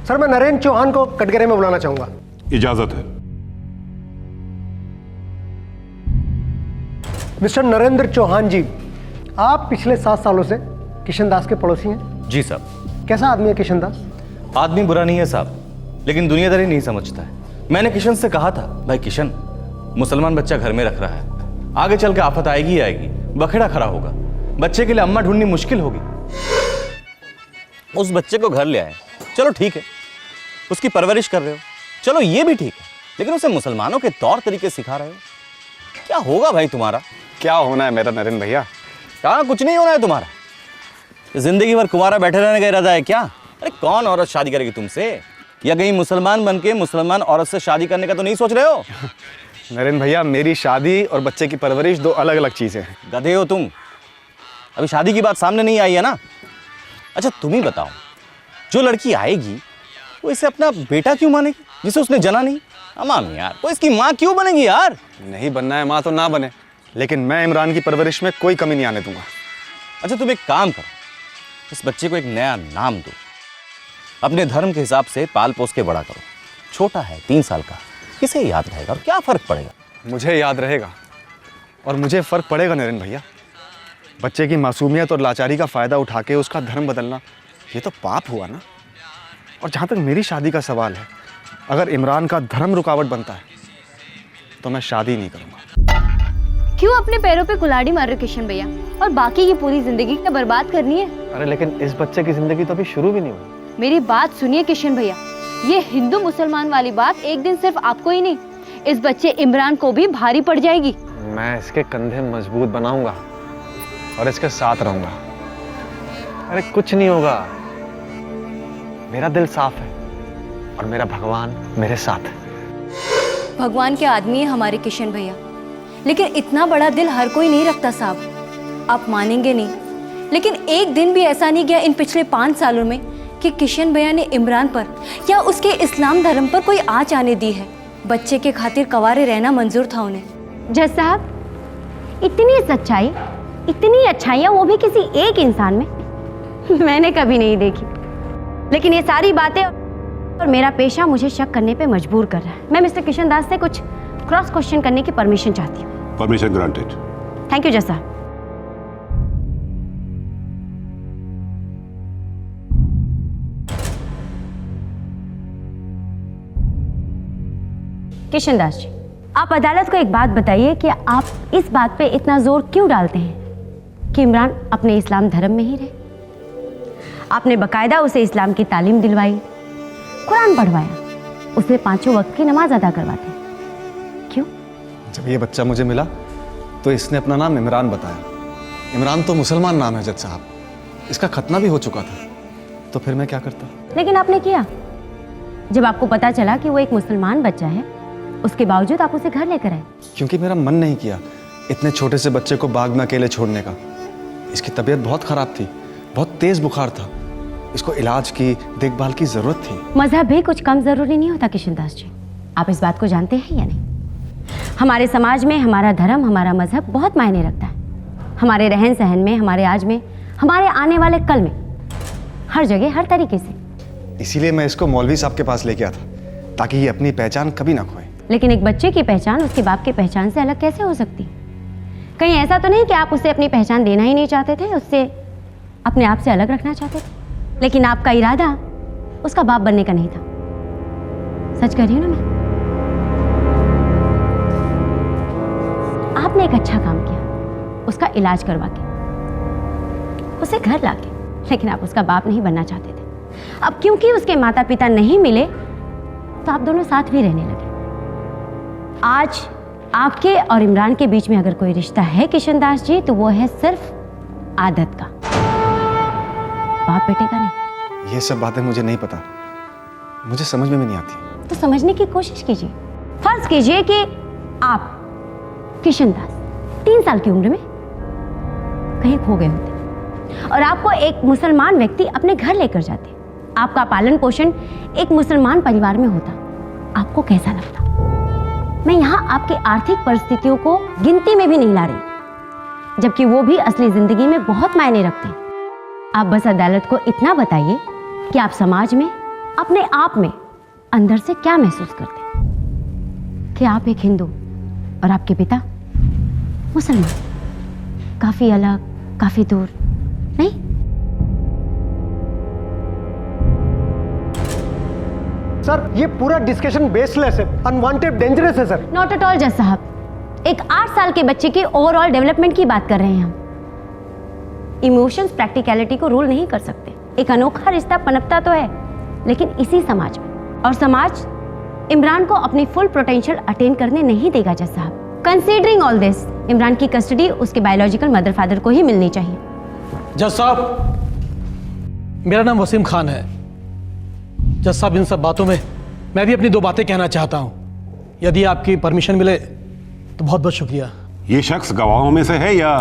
Sir, मैं नरेंद्र चौहान को कटघरे में बुलाना चाहूंगा। इजाजत है। मिस्टर नरेंद्र चौहान जी, आप पिछले 7 सालों से किशन दास के पड़ोसी हैं। जी साहब। कैसा आदमी है किशन दास? आदमी बुरा नहीं है साहब, लेकिन दुनियादारी नहीं समझता है। मैंने किशन से कहा था, भाई किशन, मुसलमान बच्चा घर में रख रहा है, आगे चल के आफत आएगी ही आएगी, बखेड़ा खड़ा होगा, बच्चे के लिए अम्मा ढूंढनी मुश्किल होगी। उस बच्चे को घर ले आए, चलो ठीक है, उसकी परवरिश कर रहे हो, चलो ये भी ठीक है, लेकिन उसे मुसलमानों के तौर तरीके सिखा रहे हो। क्या होगा भाई तुम्हारा? क्या होना है मेरा नरेंद्र भैया? कहाँ कुछ नहीं होना है तुम्हारा। जिंदगी भर कुंवारा बैठे रहने का इरादा है क्या? अरे कौन औरत शादी करेगी तुमसे? या कहीं मुसलमान बन के मुसलमान औरत से शादी करने का तो नहीं सोच रहे हो? नरेंद्र भैया, मेरी शादी और बच्चे की परवरिश 2 अलग अलग चीजें हैं। गधे हो तुम। अभी शादी की बात सामने नहीं आई है ना। अच्छा तुम ही बताओ, जो लड़की आएगी वो इसे अपना बेटा क्यों मानेगी जिसे उसने जना नहीं? अमाम यार, वो इसकी माँ क्यों बनेगी यार? नहीं बनना है माँ तो ना बने, लेकिन मैं इमरान की परवरिश में कोई कमी नहीं आने दूंगा। अच्छा तुम एक काम करो, इस बच्चे को एक नया नाम दो, अपने धर्म के हिसाब से पाल पोस के बड़ा करो। छोटा है, 3 साल का, किसे याद रहेगा और क्या फर्क पड़ेगा? मुझे याद रहेगा और मुझे फर्क पड़ेगा नरेंद्र भैया। बच्चे की मासूमियत और लाचारी का फायदा उठा के उसका धर्म बदलना, ये तो पाप हुआ ना। और जहाँ तक मेरी शादी का सवाल है, अगर इमरान का धर्म रुकावट बनता है तो मैं शादी नहीं करूँगा। क्यों अपने पैरों पे कुल्हाड़ी मार रहे हो किशन भैया, और बाकी की पूरी जिंदगी क्या बर्बाद करनी है? अरे लेकिन इस बच्चे की जिंदगी तो अभी शुरू भी नहीं हुई। मेरी बात सुनिए किशन भैया, ये हिंदू मुसलमान वाली बात एक दिन सिर्फ आपको ही नहीं, इस बच्चे इमरान को भी भारी पड़ जाएगी। मैं इसके कंधे मजबूत बनाऊंगा और इसके साथ रहूंगा। अरे कुछ नहीं होगा, मेरा दिल साफ है और मेरा भगवान मेरे साथ है। भगवान के आदमी है हमारे किशन भैया, लेकिन इतना बड़ा दिल हर कोई नहीं रखता साहब। आप मानेंगे नहीं, लेकिन एक दिन भी ऐसा नहीं गया इन पिछले 5 सालों में कि किशन भैया ने इमरान पर या उसके इस्लाम धर्म पर कोई आँच आने दी है। बच्चे के खातिर कवारे रहना मंजूर था उन्हें। जज साहब, इतनी सच्चाई, इतनी अच्छाइयाँ, वो भी किसी एक इंसान में मैंने कभी नहीं देखी। लेकिन ये सारी बातें और मेरा पेशा मुझे शक करने पे मजबूर कर रहा है। मैं मिस्टर किशन दास से कुछ क्रॉस क्वेश्चन करने की परमिशन चाहती हूँ। Permission granted. थैंक यू जज साहब। किशन दास जी, आप अदालत को एक बात बताइए कि आप इस बात पे इतना जोर क्यों डालते हैं कि इमरान अपने इस्लाम धर्म में ही रहे? आपने बकायदा उसे इस्लाम की तालीम दिलवाई, कुरान पढ़वाया, उसे 5 वक्त की नमाज अदा करवाते। क्यों? जब ये बच्चा मुझे मिला तो इसने अपना नाम इमरान बताया। इमरान तो मुसलमान नाम है जज साहब, इसका खतना भी हो चुका था, तो फिर मैं क्या करता? लेकिन आपने किया। जब आपको पता चला कि वो एक मुसलमान बच्चा है, उसके बावजूद आप उसे घर लेकर आए। क्योंकि मेरा मन नहीं किया इतने छोटे से बच्चे को बाग में अकेले छोड़ने का। इसकी तबीयत बहुत खराब थी, बहुत तेज बुखार था, इसको इलाज की देखभाल की जरूरत थी। मजहब भी कुछ कम जरूरी नहीं होता किशन दास जी, आप इस बात को जानते हैं या नहीं? हमारे समाज में हमारा धर्म, हमारा मजहब बहुत मायने रखता है। हमारे रहन सहन में, हमारे आज में, हमारे आने वाले कल में, हर जगह, हर तरीके से। इसीलिए मैं इसको मौलवी साहब के पास लेके आया था, ताकि ये अपनी पहचान कभी ना खोए। लेकिन एक बच्चे की पहचान उसके बाप की पहचान से अलग कैसे हो सकती? कहीं ऐसा तो नहीं कि आप उसे अपनी पहचान देना ही नहीं चाहते थे, उससे अपने आप से अलग रखना चाहते थे? लेकिन आपका इरादा उसका बाप बनने का नहीं था। सच कह रही हूँ ना मैं? आपने एक अच्छा काम किया, उसका इलाज करवा के, उसे घर लाके, लेकिन आप उसका बाप नहीं बनना चाहते थे। अब क्योंकि उसके माता पिता नहीं मिले तो आप दोनों साथ भी रहने लगे। आज आपके और इमरान के बीच में अगर कोई रिश्ता है किशन दास जी, तो वो है सिर्फ आदत का, बाप बेटे का नहीं। ये सब बातें मुझे नहीं पता, मुझे समझ में भी नहीं आती। तो समझने की कोशिश कीजिए। फर्ज कीजिए कि आप किशन दास 3 साल की उम्र में कहीं खो गए होते और आपको एक मुसलमान व्यक्ति अपने घर लेकर जाते, आपका पालन पोषण एक मुसलमान परिवार में होता, आपको कैसा लगता? मैं यहाँ आपकी आर्थिक परिस्थितियों को गिनती में भी नहीं ला रही, जबकि वो भी असली जिंदगी में बहुत मायने रखते हैं। आप बस अदालत को इतना बताइए कि आप समाज में, अपने आप में अंदर से क्या महसूस करते हैं कि आप एक हिंदू और आपके पिता मुसलमान। काफी अलग, काफी दूर नहीं? सर, ये पूरा डिस्कशन बेसलेस है, अनवांटेड, डेंजरस है सर। नॉट एट ऑल जज साहब, एक 8 साल के बच्चे की ओवरऑल डेवलपमेंट की बात कर रहे हैं हम। इमोशंस प्रैक्टिकलिटी को रूल नहीं कर सकते। एक अनोखा रिश्ता पनपता तो है, लेकिन इसी समाज में, और समाज इमरान को अपनी फुल पोटेंशियल अटेन करने नहीं देगा जज साहब। कंसीडरिंग ऑल दिस, इमरान की कस्टडी उसके बायोलॉजिकल मदर फादर को ही मिलनी चाहिए। जज साहब, मेरा नाम वसीम खान है। जज साहब, इन सब बातों में मैं भी अपनी 2 बातें कहना चाहता हूँ। यदि आपकी परमिशन मिले तो बहुत बहुत शुक्रिया। ये शख्स गवाहों में से है या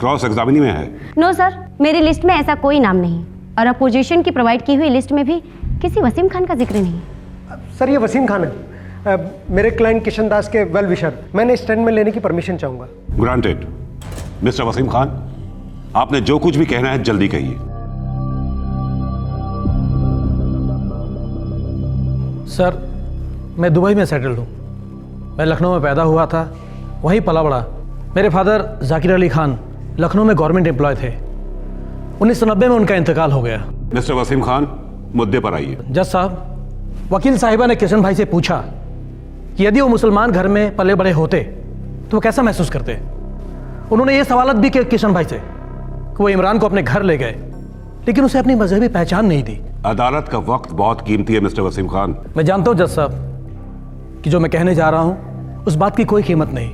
क्रॉस एग्जामिनी में है। नो सर, मेरी लिस्ट में ऐसा कोई नाम नहीं और अपोजिशन की प्रोवाइड की हुई लिस्ट में भी किसी वसीम खान का जिक्र नहीं। सर ये वसीम खान है, मेरे क्लाइंट किशन दास के वेल विशर। मैंने स्टेटमेंट लेने की परमिशन चाहूँगा। ग्रांटेड। मिस्टर वसीम खान, आपने जो कुछ भी कहना है जल्दी कहिए। सर, मैं दुबई में सेटल्ड हूँ। मैं लखनऊ में पैदा हुआ था, वहीं पला बड़ा। मेरे फादर जाकिर अली खान लखनऊ में गवर्नमेंट एम्प्लॉय थे। 1990 में उनका इंतकाल हो गया। मिस्टर वसीम खान, मुद्दे पर आइए। जज साहब, वकील साहिबा ने किशन भाई से पूछा कि यदि वो मुसलमान घर में पले बड़े होते तो वो कैसा महसूस करते। उन्होंने ये सवालत भी किया किशन भाई से कि वो इमरान को अपने घर ले गए, लेकिन उसे अपनी मजहबी पहचान नहीं दी। अदालत का वक्त बहुत कीमती है मिस्टर वसीम खान। मैं जानता हूं जज साहब कि जो मैं कहने जा रहा हूं उस बात की कोई कीमत नहीं,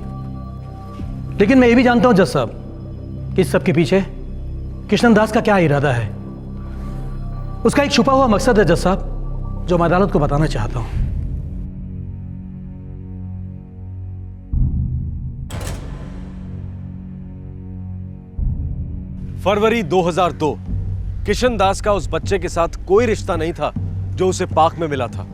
लेकिन मैं ये भी जानता हूं जज साहब कि इस सब के पीछे किशन दास का क्या इरादा है। उसका एक छुपा हुआ मकसद है जज साहब, जो मैं अदालत को बताना चाहता हूं। फरवरी 2002, किशन दास का उस बच्चे के साथ कोई रिश्ता नहीं था जो उसे पाक में मिला था।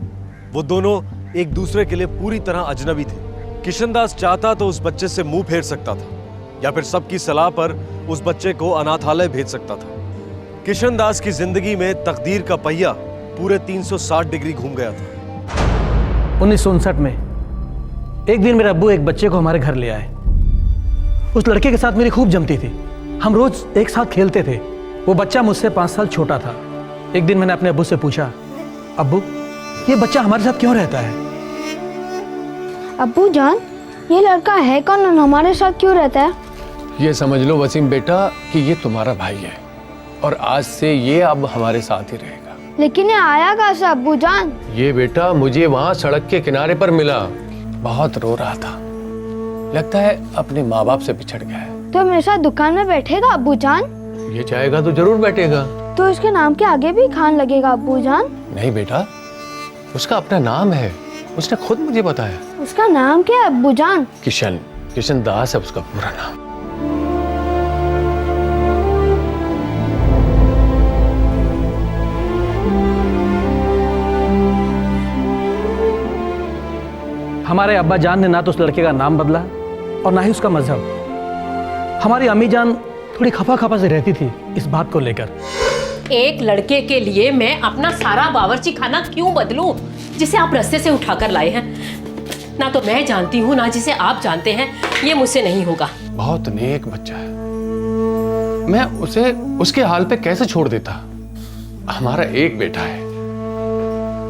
वो दोनों एक दूसरे के लिए पूरी तरह अजनबी थे। किशन दास चाहता तो उस बच्चे से मुंह फेर सकता था या फिर सबकी सलाह पर उस बच्चे को अनाथालय भेज सकता था। किशन दास की जिंदगी में तकदीर का पहिया पूरे 360 डिग्री घूम गया था। 1959 में एक दिन मेरे अब्बू एक बच्चे को हमारे घर ले आए। उस लड़के के साथ मेरी खूब जमती थी, हम रोज एक साथ खेलते थे। वो बच्चा मुझसे 5 साल छोटा था। एक दिन मैंने अपने अब्बू से पूछा, अब्बू ये बच्चा हमारे साथ क्यों रहता है? अब्बू जान, ये लड़का है कौन और हमारे साथ क्यों रहता है? ये समझ लो वसीम बेटा कि ये तुम्हारा भाई है और आज से ये अब हमारे साथ ही रहेगा। लेकिन ये आया कहाँ से अब्बू जान? ये बेटा मुझे वहाँ सड़क के किनारे पर मिला, बहुत रो रहा था, लगता है अपने माँ बाप से बिछड़ गया है। तो मेरे साथ दुकान में बैठेगा अब्बू जान? ये चाहेगा तो जरूर बैठेगा। तो इसके नाम के आगे भी खान लगेगा अब्बू जान? नहीं बेटा, उसका अपना नाम है, उसने खुद मुझे बताया। उसका नाम क्या है अब्बू जान? किशन, किशन दास है उसका पूरा नाम। हमारे अब्बा जान ने ना तो उस लड़के का नाम बदला और ना ही उसका मजहब। हमारी अम्मी जान थोड़ी खफा खफा से रहती थी इस बात को लेकर। एक लड़के के लिए मैं अपना सारा बावर्ची खाना क्यों बदलूं जिसे आप रस्ते से उठाकर लाए हैं? ना तो मैं जानती हूँ ना जिसे आप जानते हैं, ये मुझसे नहीं होगा। बहुत नेक बच्चा है, मैं उसे उसके हाल पे कैसे छोड़ देता? हमारा एक बेटा है,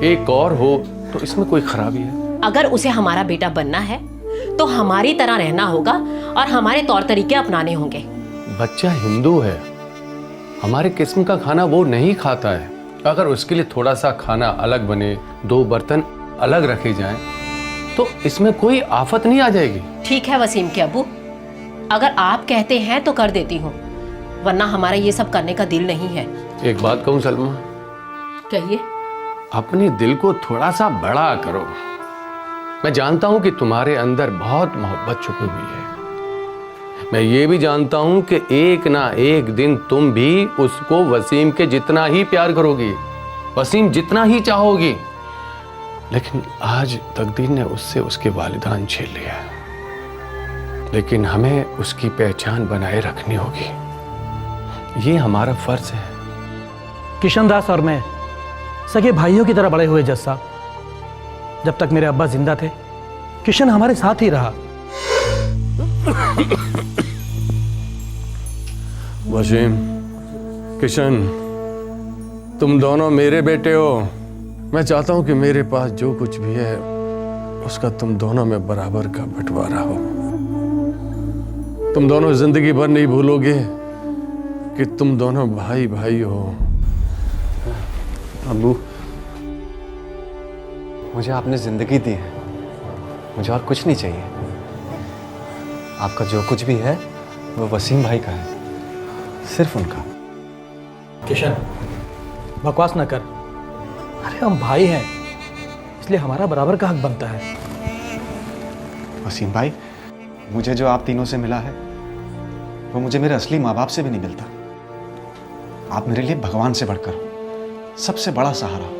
एक और हो तो इसमें कोई खराबी है? अगर उसे हमारा बेटा बनना है तो हमारी तरह रहना होगा और हमारे तौर तरीके अपनाने होंगे। बच्चा हिंदू है, हमारे किस्म का खाना वो नहीं खाता है। अगर उसके लिए थोड़ा सा खाना अलग बने, 2 बर्तन अलग रखे जाएं, तो इसमें कोई आफत नहीं आ जाएगी। ठीक है वसीम के अब्बू, अगर आप कहते हैं तो कर देती हूँ, वरना हमारा ये सब करने का दिल नहीं है। एक बात कहूँ सलमा? कहिए। अपने दिल को थोड़ा सा बड़ा करो। मैं जानता हूं कि तुम्हारे अंदर बहुत मोहब्बत छुपी हुई है। मैं ये भी जानता हूं कि एक ना एक दिन तुम भी उसको वसीम के जितना ही प्यार करोगी, वसीम जितना ही चाहोगी। लेकिन आज तकदीर ने उससे उसके वालिदान छीन लिया, लेकिन हमें उसकी पहचान बनाए रखनी होगी, ये हमारा फर्ज है। किशन दास और मैं सगे भाइयों की तरह बड़े हुए जज साहब। जब तक मेरे अब्बा जिंदा थे किशन हमारे साथ ही रहा। वसीम, किशन, तुम दोनों मेरे बेटे हो। मैं चाहता हूं कि मेरे पास जो कुछ भी है उसका तुम दोनों में बराबर का बंटवारा हो। तुम दोनों जिंदगी भर नहीं भूलोगे कि तुम दोनों भाई भाई हो। अब्बू, मुझे आपने जिंदगी दी है, मुझे और कुछ नहीं चाहिए। आपका जो कुछ भी है वो वसीम भाई का है, सिर्फ उनका। किशन, बकवास न कर। अरे हम भाई हैं, इसलिए हमारा बराबर का हक बनता है। वसीम भाई, मुझे जो आप तीनों से मिला है वो मुझे मेरे असली माँ बाप से भी नहीं मिलता। आप मेरे लिए भगवान से बढ़कर हो, सबसे बड़ा सहारा हो।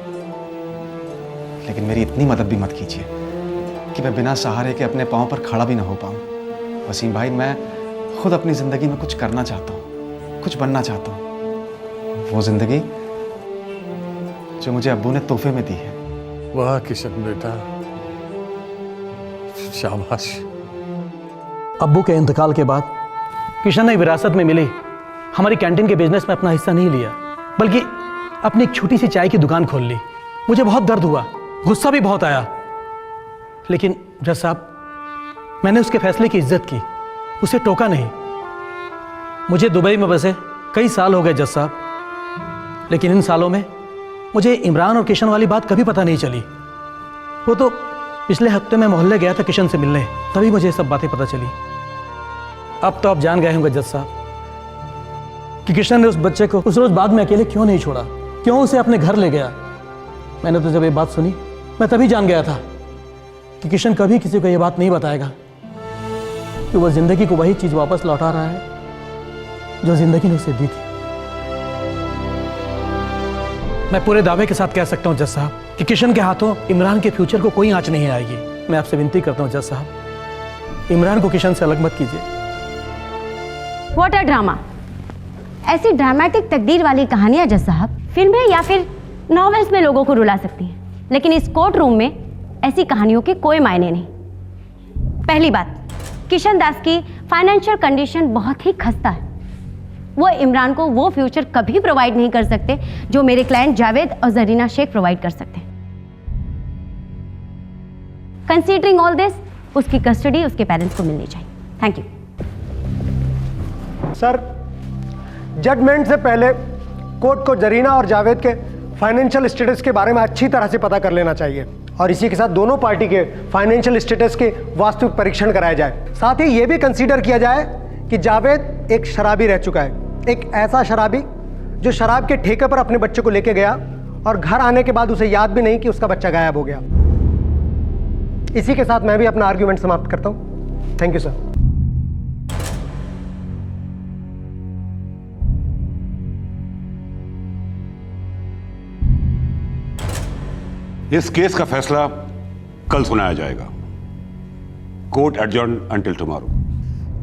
लेकिन मेरी इतनी मदद भी मत कीजिए कि मैं बिना सहारे के अपने पाँव पर खड़ा भी ना हो पाऊँ। वसीम भाई, मैं खुद अपनी ज़िंदगी में कुछ करना चाहता हूँ, कुछ बनना चाहता हूँ। वो ज़िंदगी जो मुझे अब्बू ने तोहफे में दी है। वाह किशन बेटा, शाबाश। अब्बू के इंतकाल के बाद किशन ने विरासत में मिली हमारी कैंटीन के बिजनेस में अपना हिस्सा नहीं लिया, बल्कि अपनी एक छोटी सी चाय की दुकान खोल ली। मुझे बहुत दर्द हुआ, गुस्सा भी बहुत आया, लेकिन जज साहब, मैंने उसके फैसले की इज्जत की, उसे टोका नहीं। मुझे दुबई में बसे कई साल हो गए जज साहब, लेकिन इन सालों में मुझे इमरान और किशन वाली बात कभी पता नहीं चली। वो तो पिछले हफ्ते मैं मोहल्ले गया था किशन से मिलने, तभी मुझे सब बातें पता चली। अब तो आप जान गए होंगे जज साहब कि किशन ने उस बच्चे को उस रोज बाग में अकेले क्यों नहीं छोड़ा, क्यों उसे अपने घर ले गया। मैंने तो जब ये बात सुनी, मैं तभी जान गया था कि किशन कभी किसी को ये बात नहीं बताएगा कि वह जिंदगी को वही चीज वापस लौटा रहा है जो जिंदगी ने उसे दी थी। मैं पूरे दावे के साथ कह सकता हूं जज साहब कि किशन के हाथों इमरान के फ्यूचर को कोई आंच नहीं आएगी। मैं आपसे विनती करता हूं जज साहब, इमरान को किशन से अलग मत कीजिए। What a drama! ऐसी ड्रामेटिक तकदीर वाली कहानियां जज साहब फिल्में या फिर नॉवेल्स में लोगों को रुला सकती हैं, लेकिन इस कोर्ट रूम में ऐसी कहानियों के कोई मायने नहीं। पहली बात, किशन दास की फाइनेंशियल कंडीशन बहुत ही खस्ता है। वो इमरान को वो फ्यूचर कभी प्रोवाइड नहीं कर सकते जो मेरे क्लाइंट जावेद और जरीना शेख प्रोवाइड कर सकते हैं। कंसीडरिंग ऑल दिस, उसकी कस्टडी उसके पेरेंट्स को मिलनी चाहिए। Thank you sir. जजमेंट से पहले कोर्ट को जरीना और जावेद के फाइनेंशियल स्टेटस के बारे में अच्छी तरह से पता कर लेना चाहिए, और इसी के साथ दोनों पार्टी के फाइनेंशियल स्टेटस के वास्तविक परीक्षण कराया जाए। साथ ही ये भी कंसीडर किया जाए कि जावेद एक शराबी रह चुका है, एक ऐसा शराबी जो शराब के ठेके पर अपने बच्चे को लेके गया और घर आने के बाद उसे याद भी नहीं कि उसका बच्चा गायब हो गया। इसी के साथ मैं भी अपना आर्ग्यूमेंट समाप्त करता हूं। Thank you sir. इस केस का फैसला कल सुनाया जाएगा। Court adjourn until tomorrow.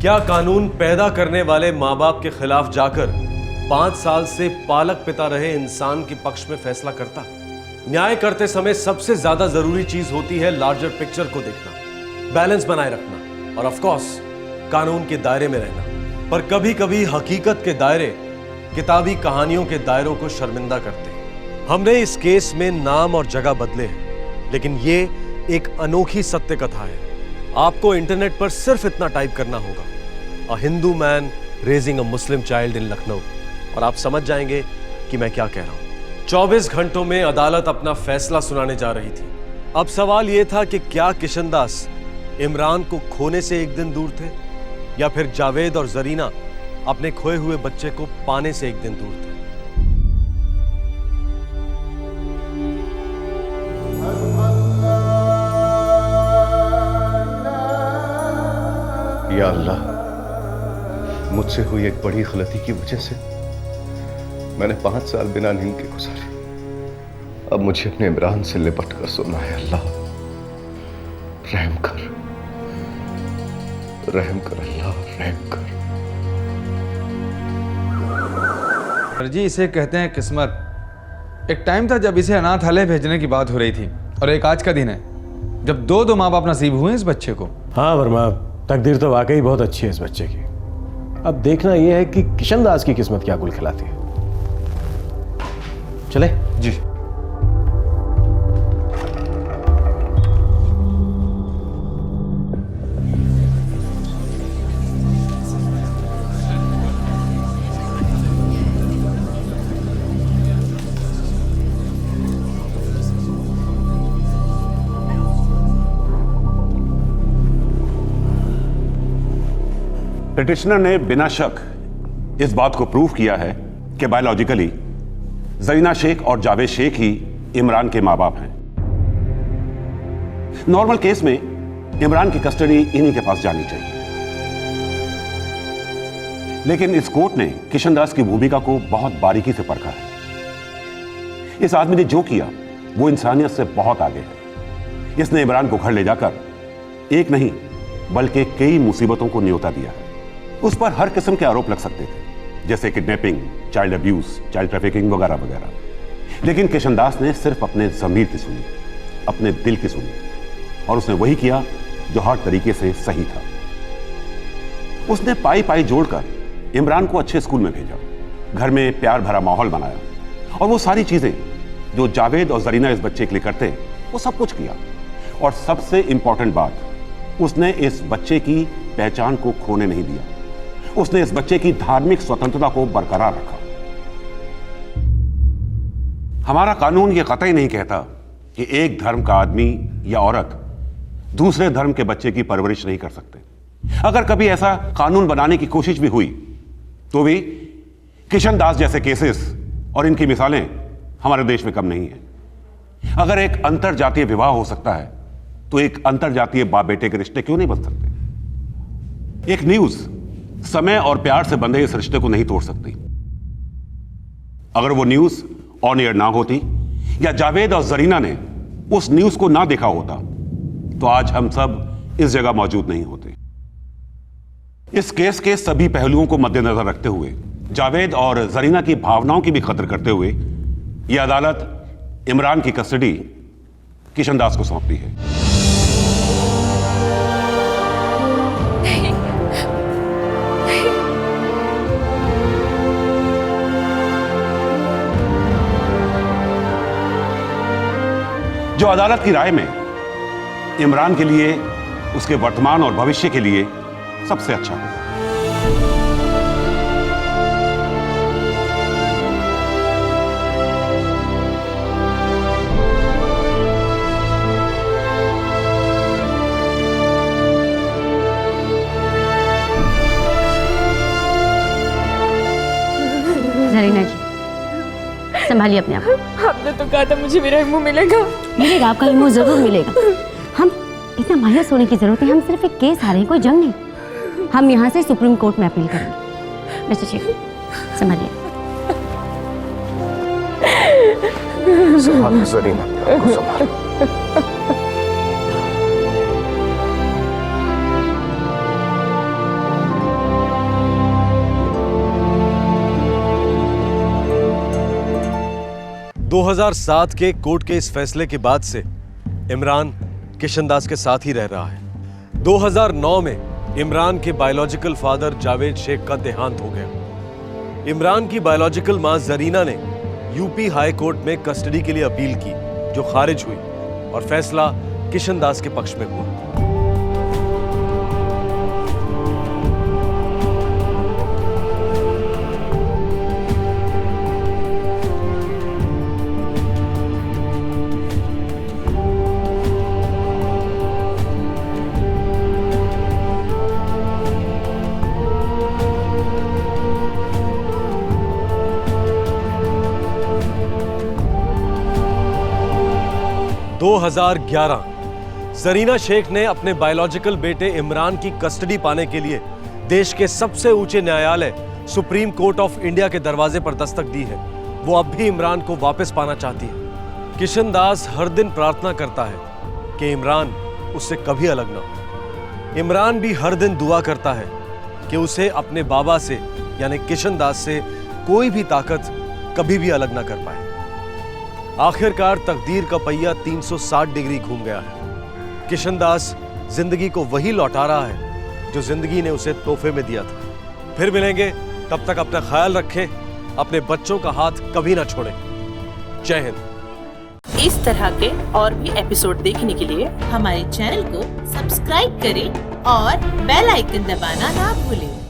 क्या कानून पैदा करने वाले माँ बाप के खिलाफ जाकर 5 साल से पालक पिता रहे इंसान के पक्ष में फैसला करता? न्याय करते समय सबसे ज्यादा जरूरी चीज होती है लार्जर पिक्चर को देखना, बैलेंस बनाए रखना और ऑफ कोर्स कानून के दायरे में रहना। पर कभी कभी हकीकत के दायरे किताबी कहानियों के दायरों को शर्मिंदा करते हैं। हमने इस केस में नाम और जगह बदले हैं, लेकिन ये एक अनोखी सत्य कथा है। आपको इंटरनेट पर सिर्फ इतना टाइप करना होगा, a Hindu man raising a Muslim child in Lucknow, और आप समझ जाएंगे कि मैं क्या कह रहा हूं। 24 घंटों में अदालत अपना फैसला सुनाने जा रही थी। अब सवाल यह था कि क्या किशन दास इमरान को खोने से एक दिन दूर थे, या फिर जावेद और जरीना अपने खोए हुए बच्चे को पाने से एक दिन दूर थे। या अल्लाह, मुझसे हुई एक बड़ी गलती की वजह से मैंने 5 साल बिना नींद के गुजारे। अब मुझे अपने इमरान से लिपट कर सोना है। अल्लाह रहम कर, रहम कर, अल्लाह रहम कर। सर जी, इसे कहते हैं किस्मत। एक टाइम था जब इसे अनाथालय भेजने की बात हो रही थी, और एक आज का दिन है जब दो माँ बाप नसीब हुए इस बच्चे को। हाँ वर्मा, तकदीर तो वाकई बहुत अच्छी है इस बच्चे की। अब देखना यह है कि किशन दास की किस्मत क्या गुल खिलाती है। चले जी। पिटिशनर ने बिना शक इस बात को प्रूव किया है कि बायोलॉजिकली जरीना शेख और जावेद शेख ही इमरान के माँ बाप हैं। नॉर्मल केस में इमरान की कस्टडी इन्हीं के पास जानी चाहिए, लेकिन इस कोर्ट ने किशनदास की भूमिका को बहुत बारीकी से परखा है। इस आदमी ने जो किया वो इंसानियत से बहुत आगे है। इसने इमरान को घर ले जाकर एक नहीं बल्कि कई मुसीबतों को न्योता दिया है। उस पर हर किस्म के आरोप लग सकते थे, जैसे kidnapping, child abuse, child trafficking वगैरह वगैरह। लेकिन किशनदास ने सिर्फ अपने ज़मीर की सुनी, अपने दिल की सुनी, और उसने वही किया जो हर तरीके से सही था। उसने पाई पाई जोड़कर इमरान को अच्छे स्कूल में भेजा, घर में प्यार भरा माहौल बनाया, और वो सारी चीजें जो जावेद और जरीना इस बच्चे के लिए करते वो सब कुछ किया। और सबसे इंपॉर्टेंट बात, उसने इस बच्चे की पहचान को खोने नहीं दिया। उसने इस बच्चे की धार्मिक स्वतंत्रता को बरकरार रखा। हमारा कानून यह कतई नहीं कहता कि एक धर्म का आदमी या औरत दूसरे धर्म के बच्चे की परवरिश नहीं कर सकते। अगर कभी ऐसा कानून बनाने की कोशिश भी हुई तो भी किशनदास जैसे केसेस और इनकी मिसालें हमारे देश में कम नहीं है। अगर एक अंतरजातीय विवाह हो सकता है तो एक अंतरजातीय बाप बेटे के रिश्ते क्यों नहीं बन सकते? एक न्यूज समय और प्यार से बंधे इस रिश्ते को नहीं तोड़ सकती। अगर वो न्यूज ऑन एयर ना होती या जावेद और जरीना ने उस न्यूज को ना देखा होता तो आज हम सब इस जगह मौजूद नहीं होते। इस केस के सभी पहलुओं को मद्देनजर रखते हुए, जावेद और जरीना की भावनाओं की भी कदर करते हुए, यह अदालत इमरान की कस्टडी किशनदास को सौंपती है। जो अदालत की राय में इमरान के लिए, उसके वर्तमान और भविष्य के लिए सबसे अच्छा है। जरीना जी, संभालिए अपने आप। आपने तो कहा था मुझे मेरा इम्मू मिलेगा। मिलेगा, आपका इम्मू जरूर मिलेगा। हम इतना मायूस होने की जरूरत है, हम सिर्फ एक केस हारे हैं, कोई जंग नहीं। हम यहाँ से सुप्रीम कोर्ट में अपील करेंगे। मिस्टर शेख, संभालिए। संभाल जरीना, संभाल। 2007 के कोर्ट के इस फैसले के बाद से इमरान किशनदास के साथ ही रह रहा है। 2009 में इमरान के बायोलॉजिकल फादर जावेद शेख का देहांत हो गया। इमरान की बायोलॉजिकल मां जरीना ने यूपी हाई कोर्ट में कस्टडी के लिए अपील की, जो खारिज हुई और फैसला किशनदास के पक्ष में हुआ। दो 2011 जरीना शेख ने अपने बायोलॉजिकल बेटे इमरान की कस्टडी पाने के लिए देश के सबसे ऊंचे न्यायालय सुप्रीम कोर्ट ऑफ इंडिया के दरवाजे पर दस्तक दी है। वो अब भी इमरान को वापस पाना चाहती है। किशनदास हर दिन प्रार्थना करता है कि इमरान उससे कभी अलग ना हो। इमरान भी हर दिन दुआ करता है कि उसे अपने बाबा से यानी किशनदास से कोई भी ताकत कभी भी अलग ना कर पाए। आखिरकार तकदीर का पहिया 360 डिग्री घूम गया है। किशनदास जिंदगी को वही लौटा रहा है जो जिंदगी ने उसे तोहफे में दिया था। फिर मिलेंगे, तब तक अपना ख्याल रखें, अपने बच्चों का हाथ कभी ना छोड़ें। जय हिंद। इस तरह के और भी एपिसोड देखने के लिए हमारे चैनल को सब्सक्राइब करें और बेल आइकन दबाना ना भूलें।